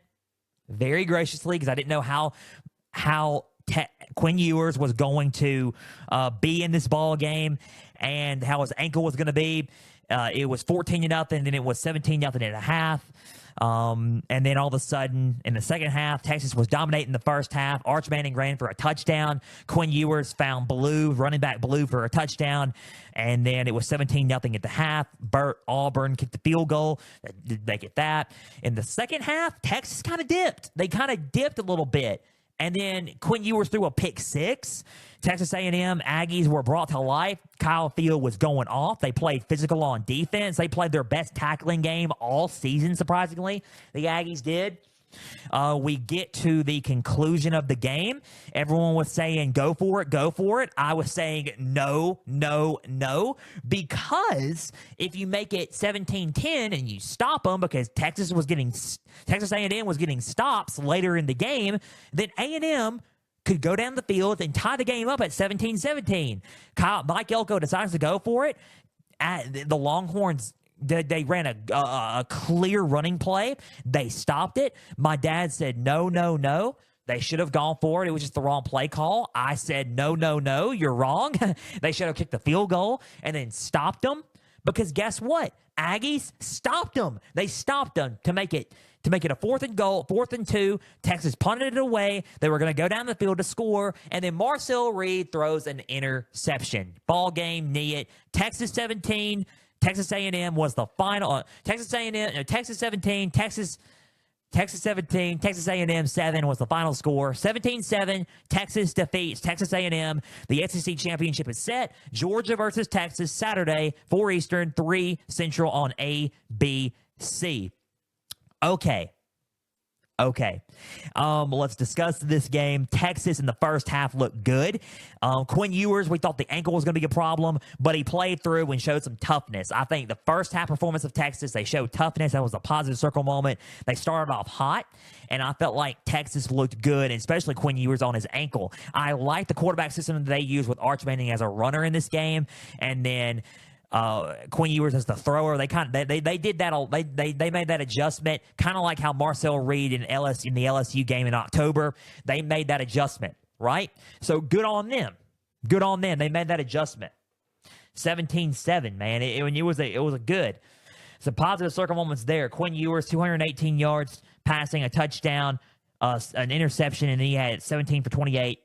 very graciously because I didn't know how Quinn Ewers was going to be in this ball game and how his ankle was going to be. It was 14-0, then it was 17-0 at a half. And then all of a sudden, in the second half, Texas was dominating the first half. Arch Manning ran for a touchdown. Quinn Ewers found running back Blue for a touchdown. And then it was 17-0 at the half. Auburn kicked the field goal. They get that. In the second half, Texas kind of dipped. They kind of dipped a little bit. And then Quinn Ewers threw a pick six. Texas A&M Aggies were brought to life. Kyle Field was going off. They played physical on defense. They played their best tackling game all season, surprisingly. The Aggies did. We get to the conclusion of the game. Everyone was saying, go for it, go for it. I was saying, no, no, no. Because if you make it 17-10 and you stop them, because Texas A&M was getting stops later in the game, then A&M could go down the field and tie the game up at 17-17. Mike Elko decides to go for it. The Longhorns, they ran a clear running play. They stopped it. My dad said, no, no, no. They should have gone for it. It was just the wrong play call. I said, no, no, no, you're wrong. They should have kicked the field goal and then stopped them. Because guess what? Aggies stopped them. They stopped them to make it a 4th and goal, 4th and 2. Texas punted it away. They were going to go down the field to score, and then Marcel Reed throws an interception. Ball game, knee it. Texas 17. Texas A&M was the final. Texas A&M, Texas 17. Texas 17, Texas A&M 7 was the final score. 17-7, Texas defeats Texas A&M. The SEC championship is set. Georgia versus Texas, Saturday, 4 Eastern, 3 Central on ABC. Okay. Let's discuss this game. Texas in the first half looked good. Quinn Ewers, we thought the ankle was going to be a problem, but he played through and showed some toughness. I think the first half performance of Texas, they showed toughness. That was a positive circle moment. They started off hot, and I felt like Texas looked good, and especially Quinn Ewers on his ankle. I like the quarterback system that they used with Arch Manning as a runner in this game, and then Quinn Ewers as the thrower. They did that. They made that adjustment, kind of like how Marcel Reed in the LSU game in October. They made that adjustment, right? So good on them. Good on them. They made that adjustment. 17-7, man. It was a good. Some positive circle moments there. Quinn Ewers, 218 yards passing, a touchdown, an interception, and he had 17 for 28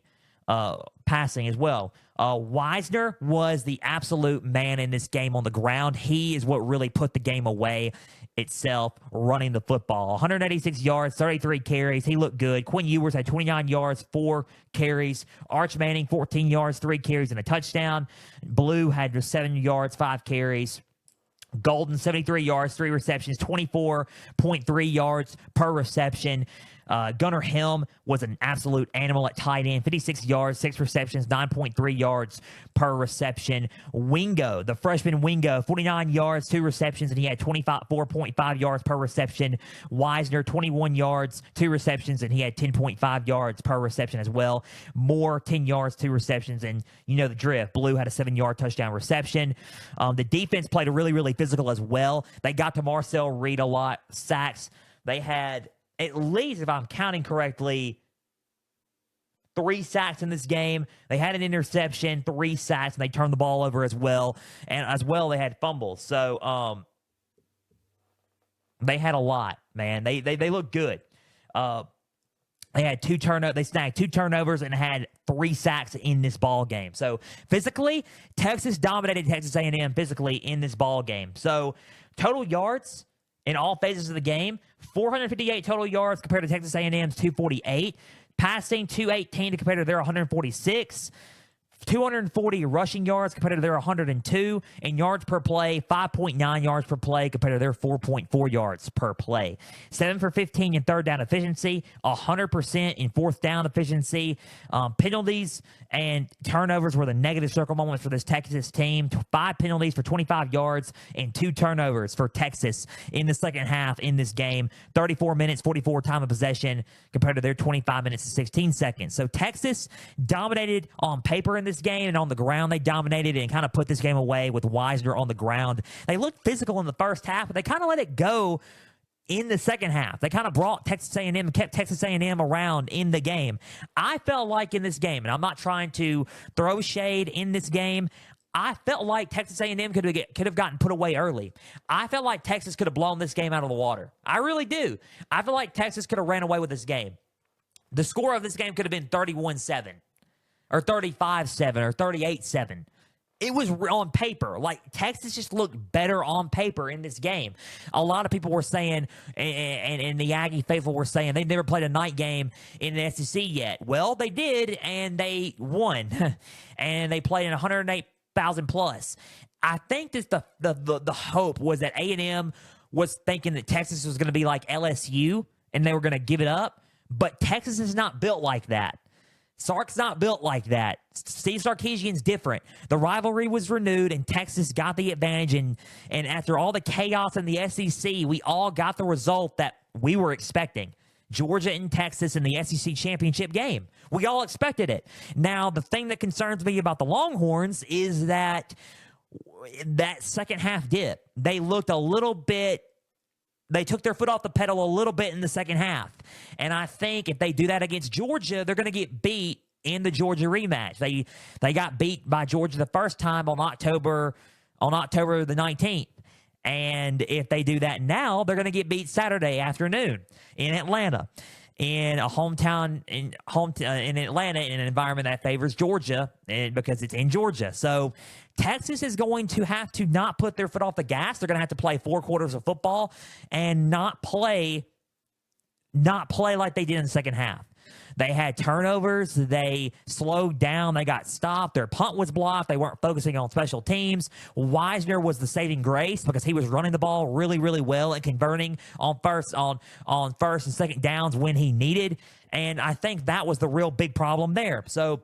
passing as well. Wisner was the absolute man in this game on the ground. He is what really put the game away itself, running the football. 186 yards, 33 carries. He looked good. Quinn Ewers had 29 yards, 4 carries. Arch Manning, 14 yards, 3 carries, and a touchdown. Blue had just 7 yards, 5 carries. Golden, 73 yards, 3 receptions, 24.3 yards per reception. Gunnar Helm was an absolute animal at tight end. 56 yards, 6 receptions, 9.3 yards per reception. Wingo, the freshman Wingo, 49 yards, 2 receptions, and he had 4.5 yards per reception. Wisner, 21 yards, 2 receptions, and he had 10.5 yards per reception as well. Moore, 10 yards, 2 receptions, and you know the drift. Blue had a 7-yard touchdown reception. The defense played a really, really physical as well. They got to Marcel Reed a lot, sacks. They had, at least, if I'm counting correctly, 3 sacks in this game. They had an interception, 3 sacks, and they turned the ball over as well. And as well, they had fumbles. So they had a lot, man. They looked good. They had 2 turnovers. They snagged 2 turnovers and had 3 sacks in this ball game. So physically, Texas dominated Texas A&M physically in this ball game. So total yards in all phases of the game, 458 total yards compared to Texas A&M's 248. Passing, 218 to compare to their 146. 240 rushing yards compared to their 102. And yards per play, 5.9 yards per play compared to their 4.4 yards per play. 7 for 15 in third down efficiency, 100% in fourth down efficiency. Penalties and turnovers were the negative circle moments for this Texas team. 5 penalties for 25 yards and 2 turnovers for Texas in the second half in this game. 34 minutes, 44 time of possession compared to their 25 minutes and 16 seconds. So Texas dominated on paper in this game, and on the ground they dominated and kind of put this game away with Wisner on the ground. They looked physical in the first half, but they kind of let it go in the second half. They kind of brought Texas A&M, kept Texas A&M around in the game. I felt like in this game, and I'm not trying to throw shade in this game, I felt like Texas A&M could have gotten put away early. I felt like Texas could have blown this game out of the water. I really do. I feel like Texas could have ran away with this game. The score of this game could have been 31-7 or 35-7 or 38-7. It was on paper. Like, Texas just looked better on paper in this game. A lot of people were saying, and the Aggie faithful were saying, they've never played a night game in the SEC yet. Well, they did, and they won. And they played in 108,000 plus. I think that the hope was that A&M was thinking that Texas was going to be like LSU, and they were going to give it up. But Texas is not built like that. Sark's not built like that. Steve Sarkisian's different. The rivalry was renewed, and Texas got the advantage. And after all the chaos in the SEC, we all got the result that we were expecting. Georgia and Texas in the SEC championship game. We all expected it. Now, the thing that concerns me about the Longhorns is that second half dip. They looked a little bit. They took their foot off the pedal a little bit in the second half. And I think if they do that against Georgia, they're going to get beat in the Georgia rematch. They got beat by Georgia the first time on October the 19th. And if they do that now, they're going to get beat Saturday afternoon in Atlanta, in a hometown in Atlanta, in an environment that favors Georgia, and because it's in Georgia. So Texas is going to have to not put their foot off the gas. They're going to have to play 4 quarters of football and not play like they did in the second half. They had turnovers. They slowed down. They got stopped. Their punt was blocked. They weren't focusing on special teams. Wisner was the saving grace because he was running the ball really, really well and converting on first and second downs when he needed. And I think that was the real big problem there. So,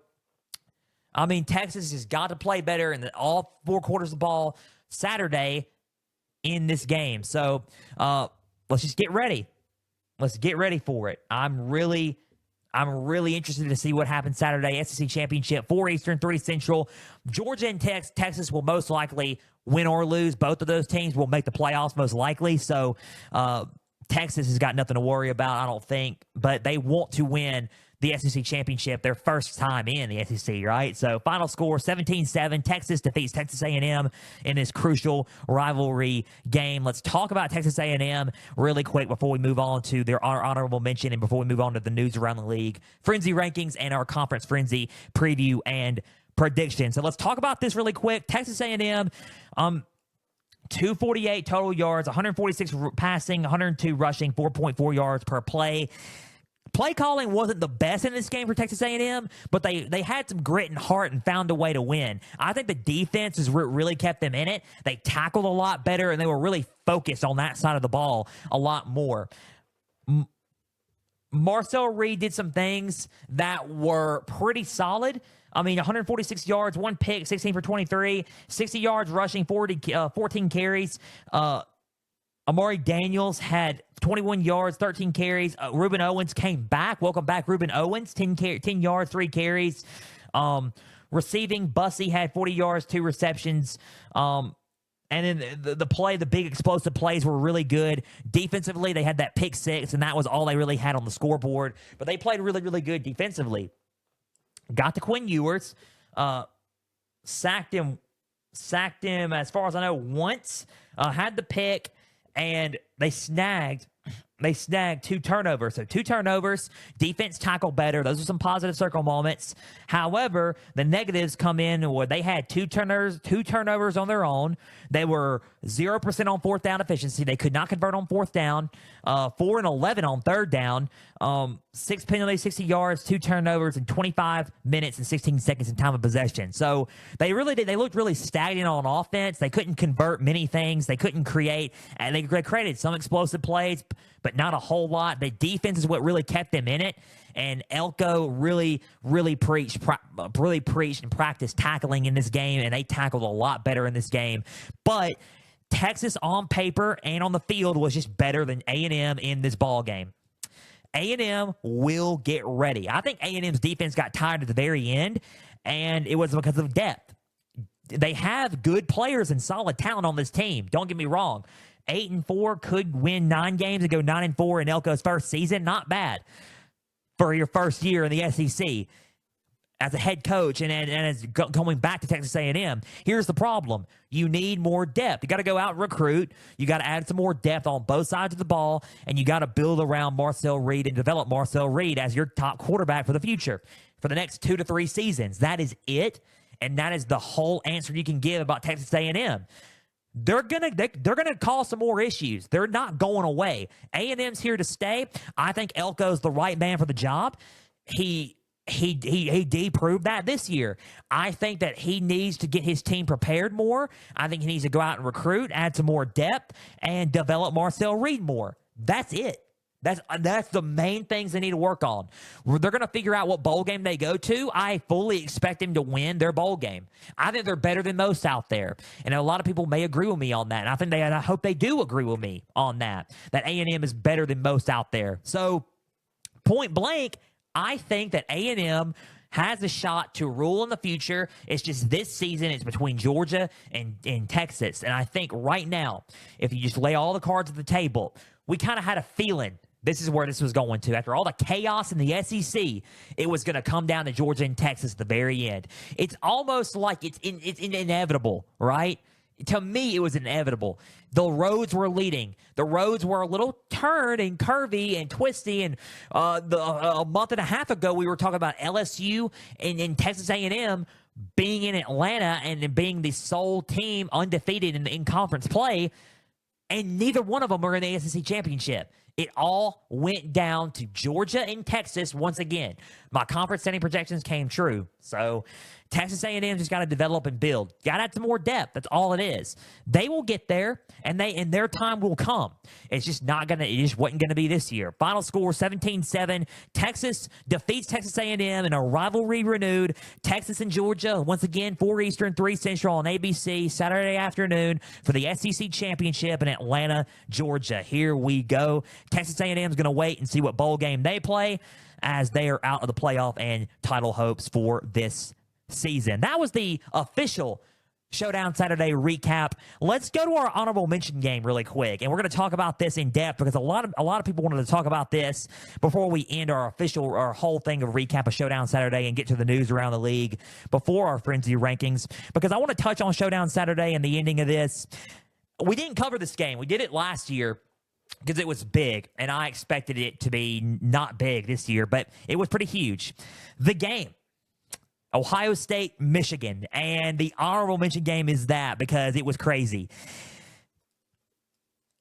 I mean, Texas has got to play better in all 4 quarters of the ball Saturday in this game. So, let's just get ready. Let's get ready for it. I'm really interested to see what happens Saturday. SEC Championship, 4 Eastern, 3 Central. Georgia and Texas will most likely win or lose. Both of those teams will make the playoffs most likely. So Texas has got nothing to worry about, I don't think. But they want to win the SEC Championship, their first time in the SEC, right? So final score, 17-7. Texas defeats Texas A&M in this crucial rivalry game. Let's talk about Texas A&M really quick before we move on to their honorable mention and before we move on to the news around the league, Frenzy rankings, and our Conference Frenzy preview and prediction. So let's talk about this really quick. Texas A&M, 248 total yards, 146 passing, 102 rushing, 4.4 yards per play. Play calling wasn't the best in this game for Texas A&M, but they had some grit and heart and found a way to win. I think the defense is what really kept them in it. They tackled a lot better, and they were really focused on that side of the ball a lot more. Marcel Reed did some things that were pretty solid. I mean, 146 yards, 1 pick, 16 for 23, 60 yards rushing, 14 carries. Amari Daniels had 21 yards, 13 carries. Ruben Owens came back. Welcome back, Ruben Owens. 10 yards, 3 carries. Receiving, Bussey had 40 yards, 2 receptions. And then the big explosive plays were really good. Defensively, they had that pick 6, and that was all they really had on the scoreboard. But they played really, really good defensively. Got to Quinn Ewers. Sacked him, as far as I know, once. Had the pick. And they snagged 2 turnovers. So 2 turnovers, defense tackled better. Those are some positive circle moments. However, the negatives come in where they had 2 turnovers on their own. They were 0% on 4th down efficiency. They could not convert on 4th down. 4 and 11 on 3rd down. 6 penalties, 60 yards, 2 turnovers, and 25 minutes and 16 seconds in time of possession. So they really did. They looked really stagnant on offense. They couldn't convert many things. They couldn't create. And they created some explosive plays, but not a whole lot. The defense is what really kept them in it. And Elko really preached and practiced tackling in this game, and they tackled a lot better in this game. But Texas on paper and on the field was just better than A&M in this ball game. A&M will get ready. I think A&M's defense got tired at the very end, and it was because of depth. They have good players and solid talent on this team. Don't get me wrong. 8-4 could win 9 games and go 9-4 in Elko's first season. Not bad for your first year in the SEC. as a head coach and as going back to Texas A&M. Here's the problem. You need more depth. You got to go out and recruit. You got to add some more depth on both sides of the ball, and you got to build around Marcel Reed and develop Marcel Reed as your top quarterback for the future for the next 2 to 3 seasons. That is it, and that is the whole answer you can give about Texas A&M. They're gonna cause some more issues. They're not going away. A&M's here to stay. I think Elko's the right man for the job. He proved that this year. I think that he needs to get his team prepared more. I think he needs to go out and recruit, add some more depth, and develop Marcel Reed more. That's it. That's the main things they need to work on. They're going to figure out what bowl game they go to. I fully expect them to win their bowl game. I think they're better than most out there. And a lot of people may agree with me on that. And I hope they do agree with me on that A&M is better than most out there. So, point blank, I think that A&M has a shot to rule in the future. It's just this season, it's between Georgia and Texas. And I think right now, if you just lay all the cards at the table, we kind of had a feeling this is where this was going to. After all the chaos in the SEC, it was going to come down to Georgia and Texas at the very end. It's almost like it's inevitable, right? To me, it was inevitable. The roads were leading. The roads were a little turned and curvy and twisty. And a month and a half ago, we were talking about LSU and Texas A&M being in Atlanta and being the sole team undefeated in conference play. And neither one of them are in the ACC championship. It all went down to Georgia and Texas once again. My conference standing projections came true. So Texas A&M just got to develop and build. Got to add some more depth. That's all it is. They will get there, and their time will come. It just wasn't gonna be this year. Final score 17-7. Texas defeats Texas A&M in a rivalry renewed. Texas and Georgia once again 4 Eastern, 3 Central on ABC Saturday afternoon for the SEC championship in Atlanta, Georgia. Here we go. Texas A&M is going to wait and see what bowl game they play as they are out of the playoff and title hopes for this season. That was the official Showdown Saturday recap. Let's go to our honorable mention game really quick, and we're going to talk about this in depth because a lot of people wanted to talk about this before we end our whole thing of recap of Showdown Saturday and get to the news around the league before our Frenzy rankings, because I want to touch on Showdown Saturday and the ending of this. We didn't cover this game. We did it last year because it was big, and I expected it to be not big this year, but it was pretty huge. The game, Ohio State, Michigan, and the honorable mention game is that because it was crazy.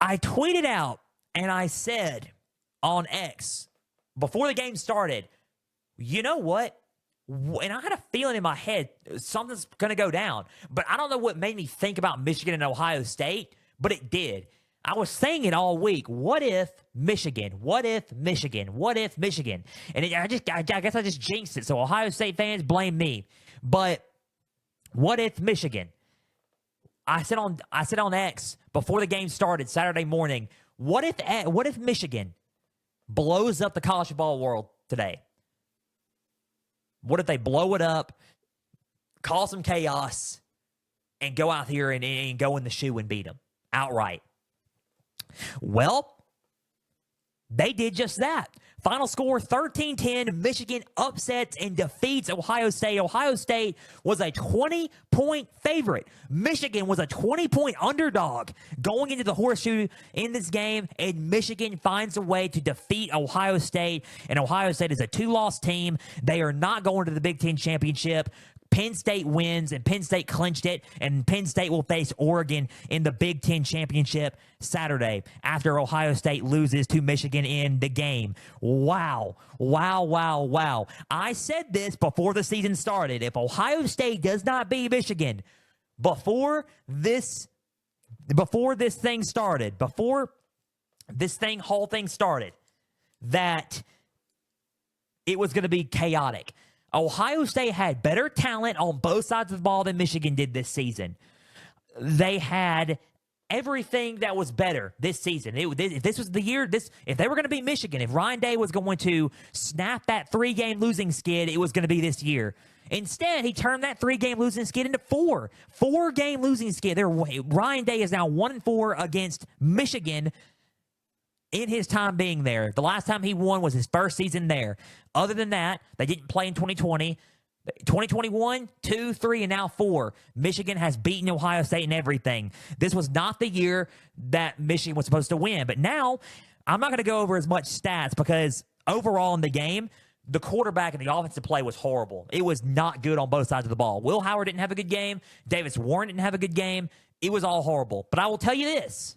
I tweeted out, and I said on X, before the game started, you know what? And I had a feeling in my head something's going to go down, but I don't know what made me think about Michigan and Ohio State, but it did. I was saying it all week. What if Michigan? What if Michigan? What if Michigan? And I guess I just jinxed it. So Ohio State fans, blame me. But what if Michigan? I said on X before the game started Saturday morning. What if Michigan blows up the college football world today? What if they blow it up, cause some chaos, and go out here and go in the shoe and beat them outright? Well, they did just that. Final score 13-10. Michigan upsets and defeats Ohio State. Ohio State was a 20-point favorite. Michigan was a 20-point underdog going into the horseshoe in this game, and Michigan finds a way to defeat Ohio State. And Ohio State is a 2-loss team. They are not going to the Big Ten championship. Penn State wins, and Penn State clinched it, and Penn State will face Oregon in the Big Ten championship Saturday after Ohio State loses to Michigan in the game. Wow. Wow, wow, wow. I said this before the season started. If Ohio State does not beat Michigan before this whole thing started, that it was going to be chaotic. Ohio State had better talent on both sides of the ball than Michigan did this season. They had everything that was better this season. If this was the year, if they were going to beat Michigan, if Ryan Day was going to snap that 3-game losing skid, it was going to be this year. Instead, he turned that 3-game losing skid into 4-game losing skid. Ryan Day is now 1-4 against Michigan in his time being there. The last time he won was his first season there. Other than that, they didn't play in 2020. 2021, 2, 3, and now 4. Michigan has beaten Ohio State in everything. This was not the year that Michigan was supposed to win. But now, I'm not going to go over as much stats because overall in the game, the quarterback and the offensive play was horrible. It was not good on both sides of the ball. Will Howard didn't have a good game. Davis Warren didn't have a good game. It was all horrible. But I will tell you this.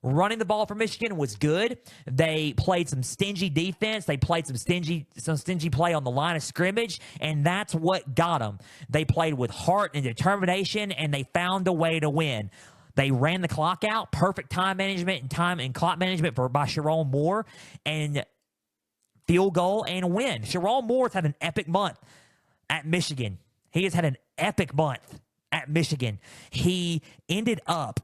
Running the ball for Michigan was good. They played some stingy defense. They played some stingy play on the line of scrimmage, and that's what got them. They played with heart and determination, and they found a way to win. They ran the clock out, perfect time management and clock management by Sharon Moore, and field goal and win. Sharon Moore's had an epic month at Michigan. He has had an epic month at Michigan. He ended up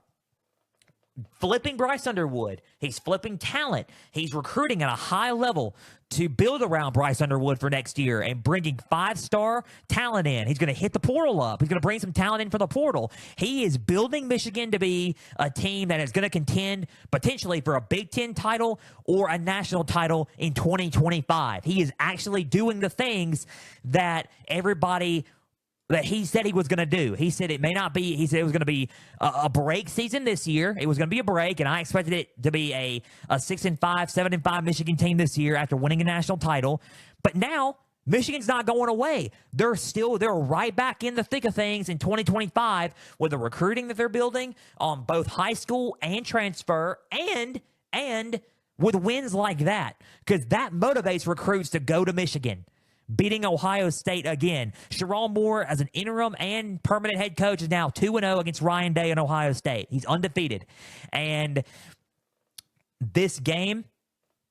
flipping Bryce Underwood. He's flipping talent. He's recruiting at a high level to build around Bryce Underwood for next year and bringing 5-star talent in. He's going to hit the portal up. He's going to bring some talent in for the portal. He is building Michigan to be a team that is going to contend potentially for a Big Ten title or a national title in 2025. He is actually doing the things that he said he was going to do. He said it may not be. He said it was going to be a break season this year. It was going to be a break, and I expected it to be a 6-5, 7-5 Michigan team this year after winning a national title. But now Michigan's not going away. They're right back in the thick of things in 2025 with the recruiting that they're building on both high school and transfer, and with wins like that, because that motivates recruits to go to Michigan. Beating Ohio State again. Sharon Moore, as an interim and permanent head coach, is now 2-0 against Ryan Day and Ohio State. He's undefeated. And this game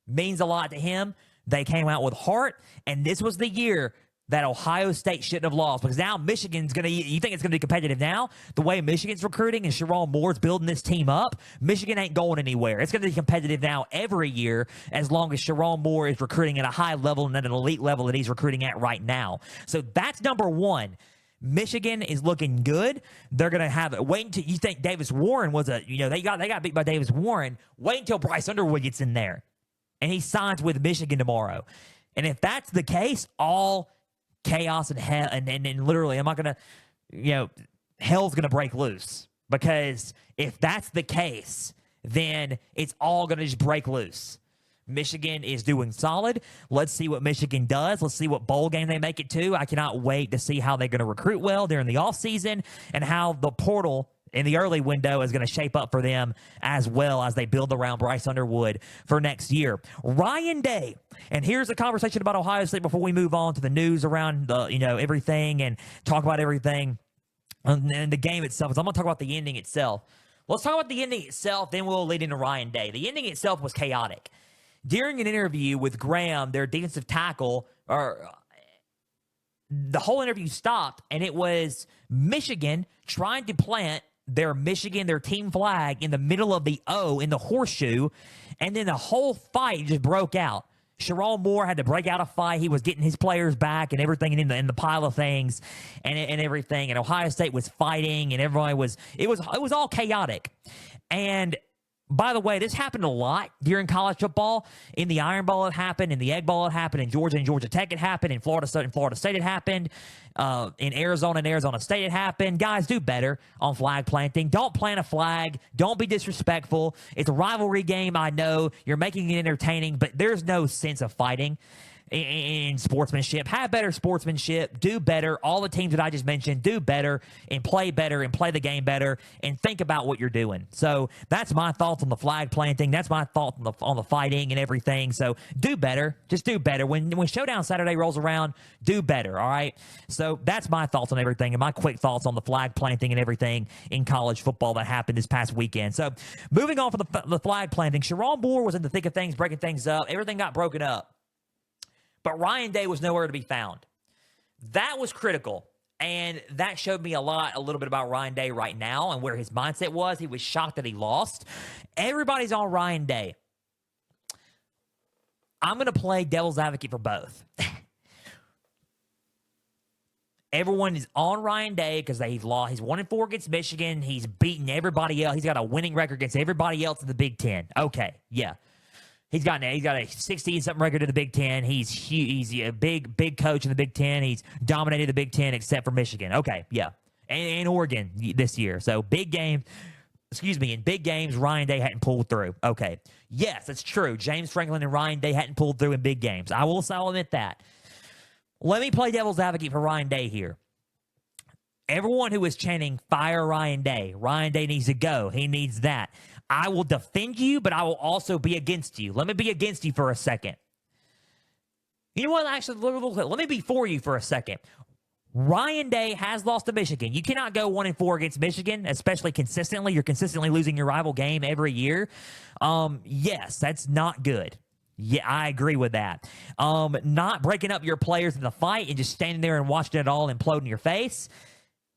means a lot to him. They came out with heart, and this was the year that Ohio State shouldn't have lost, because now Michigan's going to, you think it's going to be competitive now? The way Michigan's recruiting and Sharon Moore's building this team up, Michigan ain't going anywhere. It's going to be competitive now every year as long as Sharon Moore is recruiting at a high level and at an elite level that he's recruiting at right now. So that's number one. Michigan is looking good. They're going to have it. Wait until you think Davis Warren was they got beat by Davis Warren. Wait until Bryce Underwood gets in there and he signs with Michigan tomorrow. And if that's the case, all chaos and hell, and literally, I'm not going to, hell's going to break loose, because if that's the case, then it's all going to just break loose. Michigan is doing solid. Let's see what Michigan does. Let's see what bowl game they make it to. I cannot wait to see how they're going to recruit well during the offseason and how the portal in the early window is going to shape up for them as well as they build around Bryce Underwood for next year. Ryan Day. And here's a conversation about Ohio State before we move on to the news around everything and talk about everything and the game itself. So I'm going to talk about the ending itself. Let's talk about the ending itself, then we'll lead into Ryan Day. The ending itself was chaotic. During an interview with Graham, their defensive tackle, the whole interview stopped, and it was Michigan trying to plant their team flag in the middle of the O in the horseshoe, and then the whole fight just broke out. Sharon Moore had to break out a fight. He was getting his players back and everything in the pile of things and everything. And Ohio State was fighting, and everybody was it was all chaotic. And by the way, this happened a lot during college football. In the Iron Bowl it happened, in the Egg Bowl it happened, in Georgia and Georgia Tech it happened, in Florida State it happened, in Arizona and Arizona State it happened. Guys, do better on flag planting. Don't plant a flag. Don't be disrespectful. It's a rivalry game, I know. You're making it entertaining, but there's no sense of fighting in sportsmanship. Have better sportsmanship. Do better. All the teams that I just mentioned, do better and play the game better, and think about what you're doing. So that's my thoughts on the flag planting. That's my thought on the fighting and everything. So do better. Just do better. When Showdown Saturday rolls around, do better, all right? So that's my thoughts on everything and my quick thoughts on the flag planting and everything in college football that happened this past weekend. So moving on from the flag planting, Sharon Moore was in the thick of things, breaking things up. Everything got broken up. But Ryan Day was nowhere to be found. That was critical, and that showed me a little bit about Ryan Day right now and where his mindset was. He was shocked that he lost. Everybody's on Ryan Day. I'm going to play devil's advocate for both. Everyone is on Ryan Day because he's lost. He's 1-4 against Michigan. He's beaten everybody else. He's got a winning record against everybody else in the Big Ten. Okay, yeah. He's got a 60-something record in the Big Ten. He's huge. He's a big coach in the Big Ten. He's dominated the Big Ten except for Michigan. Okay, yeah. And Oregon this year. So big game. Excuse me. In big games, Ryan Day hadn't pulled through. Okay. Yes, that's true. James Franklin and Ryan Day hadn't pulled through in big games. I'll admit that. Let me play devil's advocate for Ryan Day here. Everyone who is chanting, fire Ryan Day. Ryan Day needs to go. He needs that. I will defend you, but I will also be against you. Let me be against you for a second. You know what? Actually, let me be for you for a second. Ryan Day has lost to Michigan. You cannot go 1-4 against Michigan, especially consistently. You're consistently losing your rival game every year. Yes, that's not good. Yeah, I agree with that. Not breaking up your players in the fight and just standing there and watching it all implode in your face.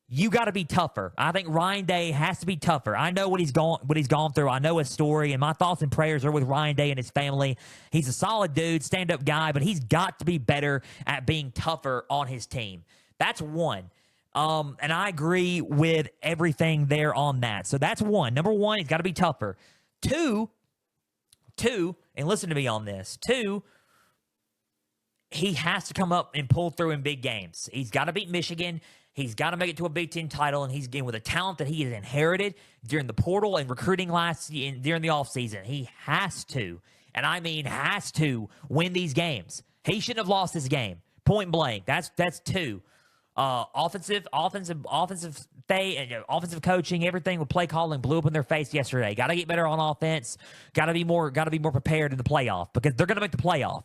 You got to be tougher. I think Ryan Day has to be tougher. I know what he's gone through. I know his story, and my thoughts and prayers are with Ryan Day and his family. He's a solid dude, stand-up guy, but he's got to be better at being tougher on his team. That's one. And I agree with everything there on that. So that's one. Number one, he's got to be tougher. Two, and listen to me on this. Two, he has to come up and pull through in big games. He's got to beat Michigan. He's got to make it to a Big Ten title, and he's getting with the talent that he has inherited during the portal and recruiting during the offseason. He has to, and I mean has to, win these games. He shouldn't have lost this game. Point blank. That's two. Offensive coaching, everything with play calling blew up in their face yesterday. Got to get better on offense. Got to be more prepared in the playoff because they're going to make the playoff.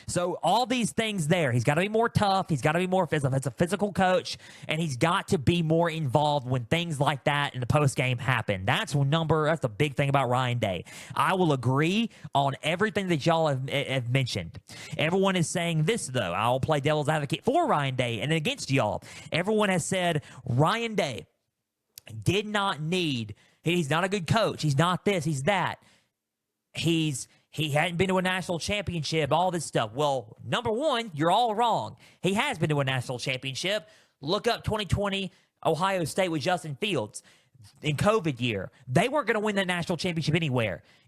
So all these things there, he's got to be more tough. He's got to be more physical. It's a physical coach, and he's got to be more involved when things like that in the post game happen. That's the big thing about Ryan Day. I will agree on everything that y'all have mentioned. Everyone is saying this though. I'll play devil's advocate for Ryan Day and against y'all. Everyone has said Ryan Day did not need. He's not a good coach. He's not this. He's that. He hadn't been to a national championship, all this stuff. Well, number one, you're all wrong. He has been to a national championship. Look up 2020 Ohio State with Justin Fields in COVID year. They weren't going to win that national championship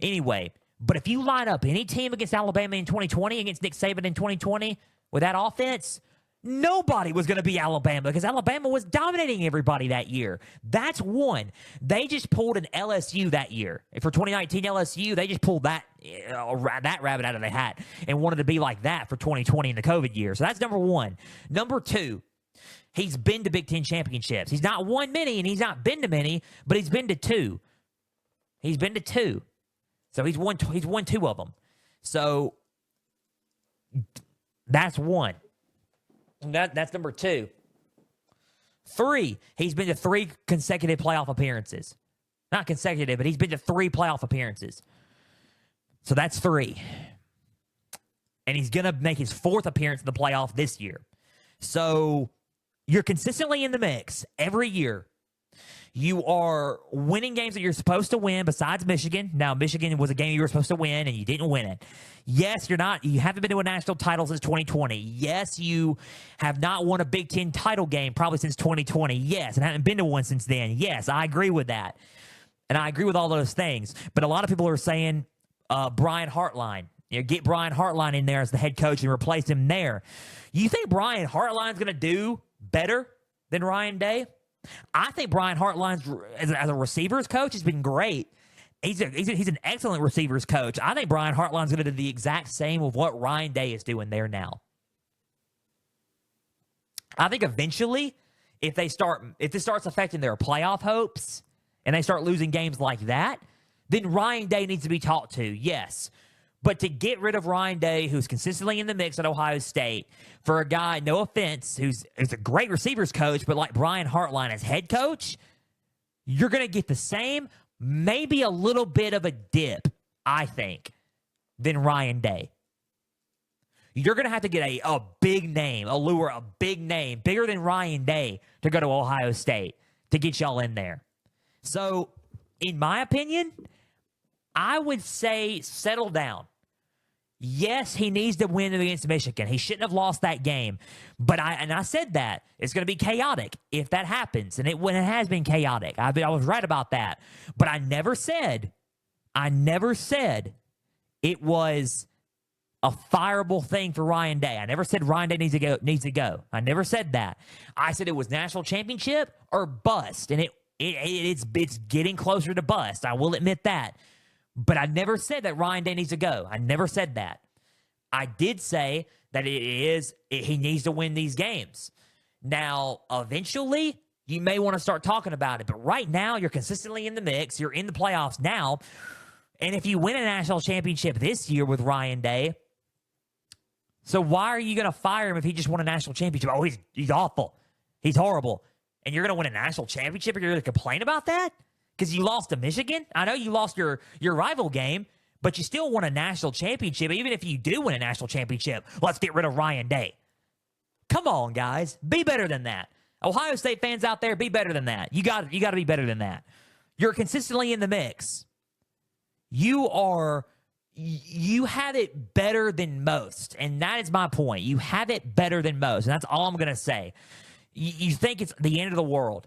anyway. But if you line up any team against Alabama in 2020, against Nick Saban in 2020 with that offense, nobody was going to be Alabama because Alabama was dominating everybody that year. That's one. They just pulled an LSU that year. For 2019 LSU, they just pulled that rabbit out of the hat and wanted to be like that for 2020 in the COVID year. So that's number one. Number two, he's been to Big Ten championships. He's not won many and he's not been to many, but he's been to two. So he's won two of them. So that's one. That's number two. Three, he's been to 3 consecutive playoff appearances. Not consecutive, but he's been to 3 playoff appearances. So that's 3. And he's going to make his 4th appearance in the playoff this year. So you're consistently in the mix every year. You are winning games that you're supposed to win besides Michigan. Now, Michigan was a game you were supposed to win, and you didn't win it. Yes, you haven't been to a national title since 2020. Yes, you have not won a Big Ten title game probably since 2020. Yes, and haven't been to one since then. Yes, I agree with that. And I agree with all those things. But a lot of people are saying Brian Hartline. Get Brian Hartline in there as the head coach and replace him there. You think Brian Hartline's going to do better than Ryan Day? I think Brian Hartline, as a receivers coach, has been great. He's an excellent receivers coach. I think Brian Hartline's going to do the exact same of what Ryan Day is doing there now. I think eventually, if this starts affecting their playoff hopes and they start losing games like that, then Ryan Day needs to be talked to, yes. But to get rid of Ryan Day, who's consistently in the mix at Ohio State, for a guy, no offense, who's a great receivers coach, but like Brian Hartline as head coach, you're going to get the same, maybe a little bit of a dip, I think, than Ryan Day. You're going to have to get a big name, a big name, bigger than Ryan Day to go to Ohio State to get y'all in there. So, in my opinion, I would say settle down. Yes, he needs to win against Michigan. He shouldn't have lost that game. But I said that. It's going to be chaotic if that happens. And it has been chaotic. I was right about that. But I never said it was a fireable thing for Ryan Day. I never said Ryan Day needs to go. I never said that. I said it was national championship or bust, and it's getting closer to bust. I will admit that. But I never said that Ryan Day needs to go. I never said that. I did say that he needs to win these games. Now, eventually, you may want to start talking about it. But right now, you're consistently in the mix. You're in the playoffs now. And if you win a national championship this year with Ryan Day, so why are you going to fire him if he just won a national championship? Oh, he's awful. He's horrible. And you're going to win a national championship and you're going to complain about that? Because you lost to Michigan? I know you lost your rival game, but you still won a national championship. Even if you do win a national championship, let's get rid of Ryan Day. Come on, guys. Be better than that. Ohio State fans out there, be better than that. You got to be better than that. You're consistently in the mix. You have it better than most, and that is my point. You have it better than most, and that's all I'm going to say. You think it's the end of the world,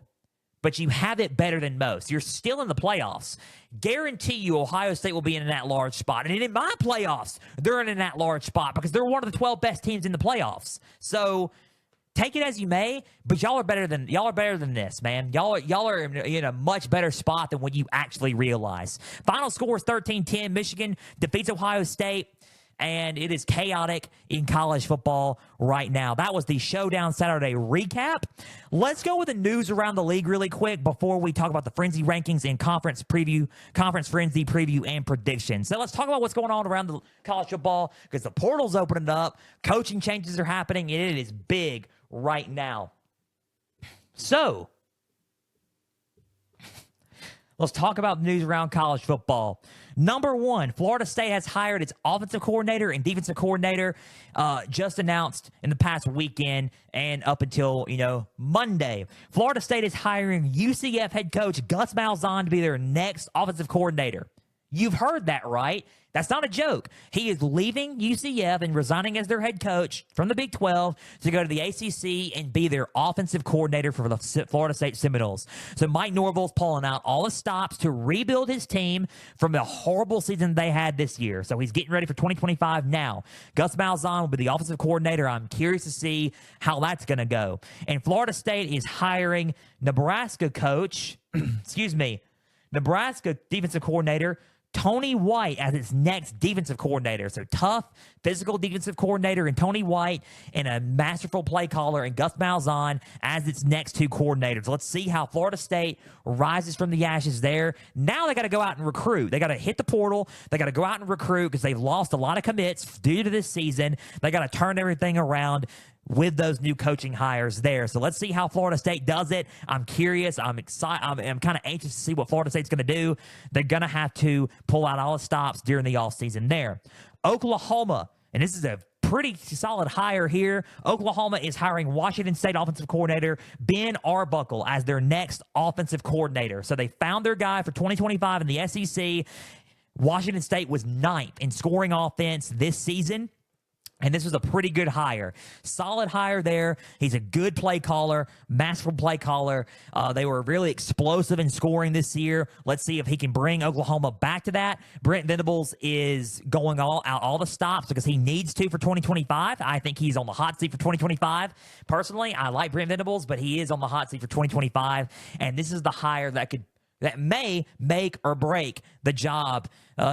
but you have it better than most. You're still in the playoffs. Guarantee you Ohio State will be in that large spot. And in my playoffs, they're in that large spot because they're one of the 12 best teams in the playoffs. So take it as you may, but y'all are better than this, man. Y'all are in a much better spot than what you actually realize. Final score is 13-10. Michigan defeats Ohio State. And it is chaotic in college football right now. That was the Showdown Saturday recap. Let's go with the news around the league really quick before we talk about the Frenzy rankings and conference Frenzy preview and predictions. So let's talk about what's going on around the college football because the portal's opening up. Coaching changes are happening, and it is big right now. So let's talk about the news around college football. Number one, Florida State has hired its offensive coordinator and defensive coordinator, just announced in the past weekend and up until, Monday. Florida State is hiring UCF head coach Gus Malzahn to be their next offensive coordinator. You've heard that, right? That's not a joke. He is leaving UCF and resigning as their head coach from the Big 12 to go to the ACC and be their offensive coordinator for the Florida State Seminoles. So Mike Norvell's pulling out all the stops to rebuild his team from the horrible season they had this year. So he's getting ready for 2025 now. Gus Malzahn will be the offensive coordinator. I'm curious to see how that's going to go. And Florida State is hiring Nebraska coach, Nebraska defensive coordinator Tony White as its next defensive coordinator. So tough, physical defensive coordinator in Tony White and a masterful play caller in Gus Malzahn as its next two coordinators. Let's see how Florida State rises from the ashes there. Now they got to go out and recruit. They got to hit the portal. They got to go out and recruit because they've lost a lot of commits due to this season. They got to turn everything around with those new coaching hires there. So let's see how Florida State does it. I'm curious. I'm excited. I'm kind of anxious to see what Florida State's going to do. They're going to have to pull out all the stops during the offseason there. Oklahoma, and this is a pretty solid hire here. Oklahoma is hiring Washington State offensive coordinator Ben Arbuckle as their next offensive coordinator. So they found their guy for 2025 in the SEC. Washington State was ninth in scoring offense this season. And this was a pretty good hire. Solid hire there. He's a good play caller, masterful play caller. They were really explosive in scoring this year. Let's see if he can bring Oklahoma back to that. Brent Venables is going all the stops because he needs to for 2025. I think he's on the hot seat for 2025. Personally, I like Brent Venables, but he is on the hot seat for 2025. And this is the hire that may make or break the job,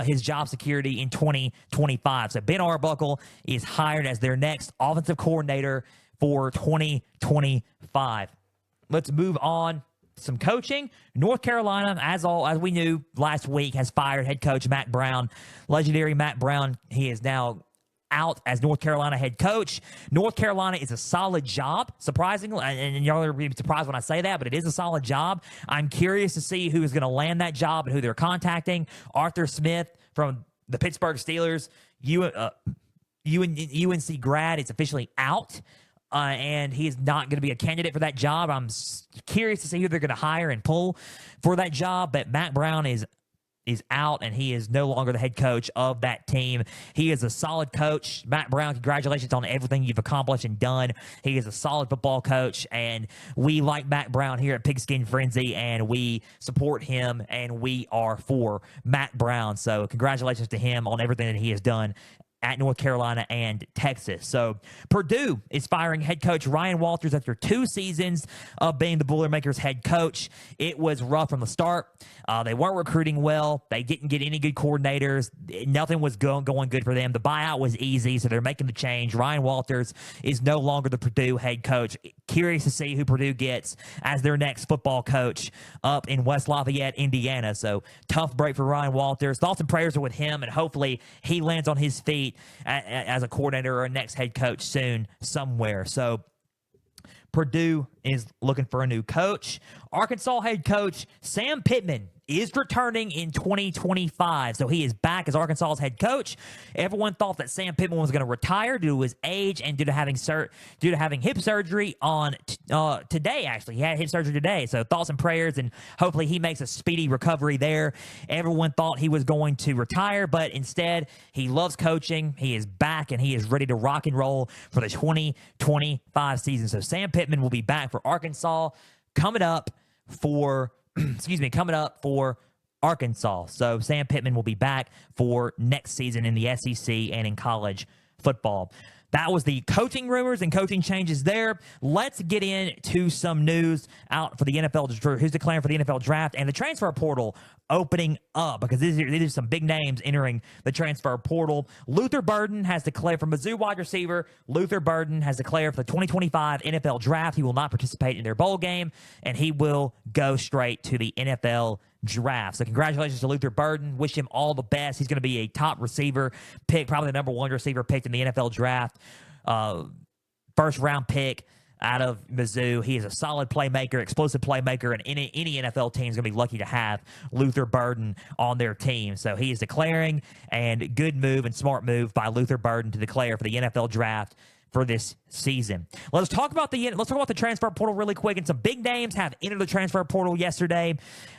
his job security in 2025. So Ben Arbuckle is hired as their next offensive coordinator for 2025. Let's move on. Some coaching. North Carolina, as we knew last week, has fired head coach Matt Brown. Legendary Matt Brown. He is now out as North Carolina head coach. North Carolina is a solid job, surprisingly, and y'all are going to be surprised when I say that, but it is a solid job. I'm curious to see who is going to land that job and who they're contacting. Arthur Smith from the Pittsburgh Steelers, UNC grad, is officially out, and he is not going to be a candidate for that job. I'm curious to see who they're going to hire and pull for that job, but Matt Brown is is out, and he is no longer the head coach of that team. He is a solid coach. Matt Brown, congratulations on everything you've accomplished and done. He is a solid football coach, and we like Matt Brown here at Pigskin Frenzy, and we support him, and we are for Matt Brown. So congratulations to him on everything that he has done at North Carolina and Texas. So Purdue is firing head coach Ryan Walters after 2 seasons of being the Boilermakers head coach. It was rough from the start. They weren't recruiting well. They didn't get any good coordinators. Nothing was going good for them. The buyout was easy, so they're making the change. Ryan Walters is no longer the Purdue head coach. Curious to see who Purdue gets as their next football coach up in West Lafayette, Indiana. So tough break for Ryan Walters. Thoughts and prayers are with him, and hopefully he lands on his feet as a coordinator or a next head coach soon somewhere. So Purdue is looking for a new coach. Arkansas head coach Sam Pittman is returning in 2025. So he is back as Arkansas's head coach. Everyone thought that Sam Pittman was going to retire due to his age and due to having hip surgery on today, actually. He had hip surgery today. So thoughts and prayers, and hopefully he makes a speedy recovery there. Everyone thought he was going to retire, but instead he loves coaching. He is back, and he is ready to rock and roll for the 2025 season. So Sam Pittman will be back for Arkansas coming up for Arkansas. So Sam Pittman will be back for next season in the SEC and in college football. That was the coaching rumors and coaching changes there. Let's get into some news out for the NFL, who's declaring for the NFL draft and the transfer portal opening up, because these are some big names entering the transfer portal. Luther Burden has declared, for Mizzou wide receiver, Luther Burden has declared for the 2025 NFL draft. He will not participate in their bowl game, and he will go straight to the NFL draft. So congratulations to Luther Burden. Wish him all the best. He's going to be a top receiver pick, probably the number 1 receiver picked in the NFL draft. First round pick out of Mizzou. He is a solid playmaker, explosive playmaker, and any NFL team is going to be lucky to have Luther Burden on their team. So he is declaring, and good move and smart move by Luther Burden to declare for the NFL draft for this season. Let's talk about the transfer portal really quick, and some big names have entered the transfer portal yesterday.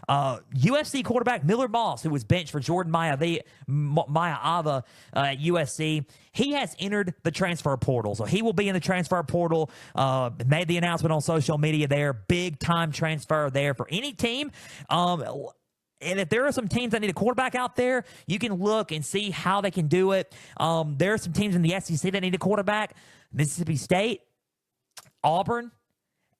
USC quarterback Miller Moss, who was benched for Jordan Mailata at USC, he has entered the transfer portal, so he will be in the transfer portal. Made the announcement on social media there. Big time transfer there for any team. And if there are some teams that need a quarterback out there, you can look and see how they can do it. There are some teams in the SEC that need a quarterback. Mississippi State, Auburn,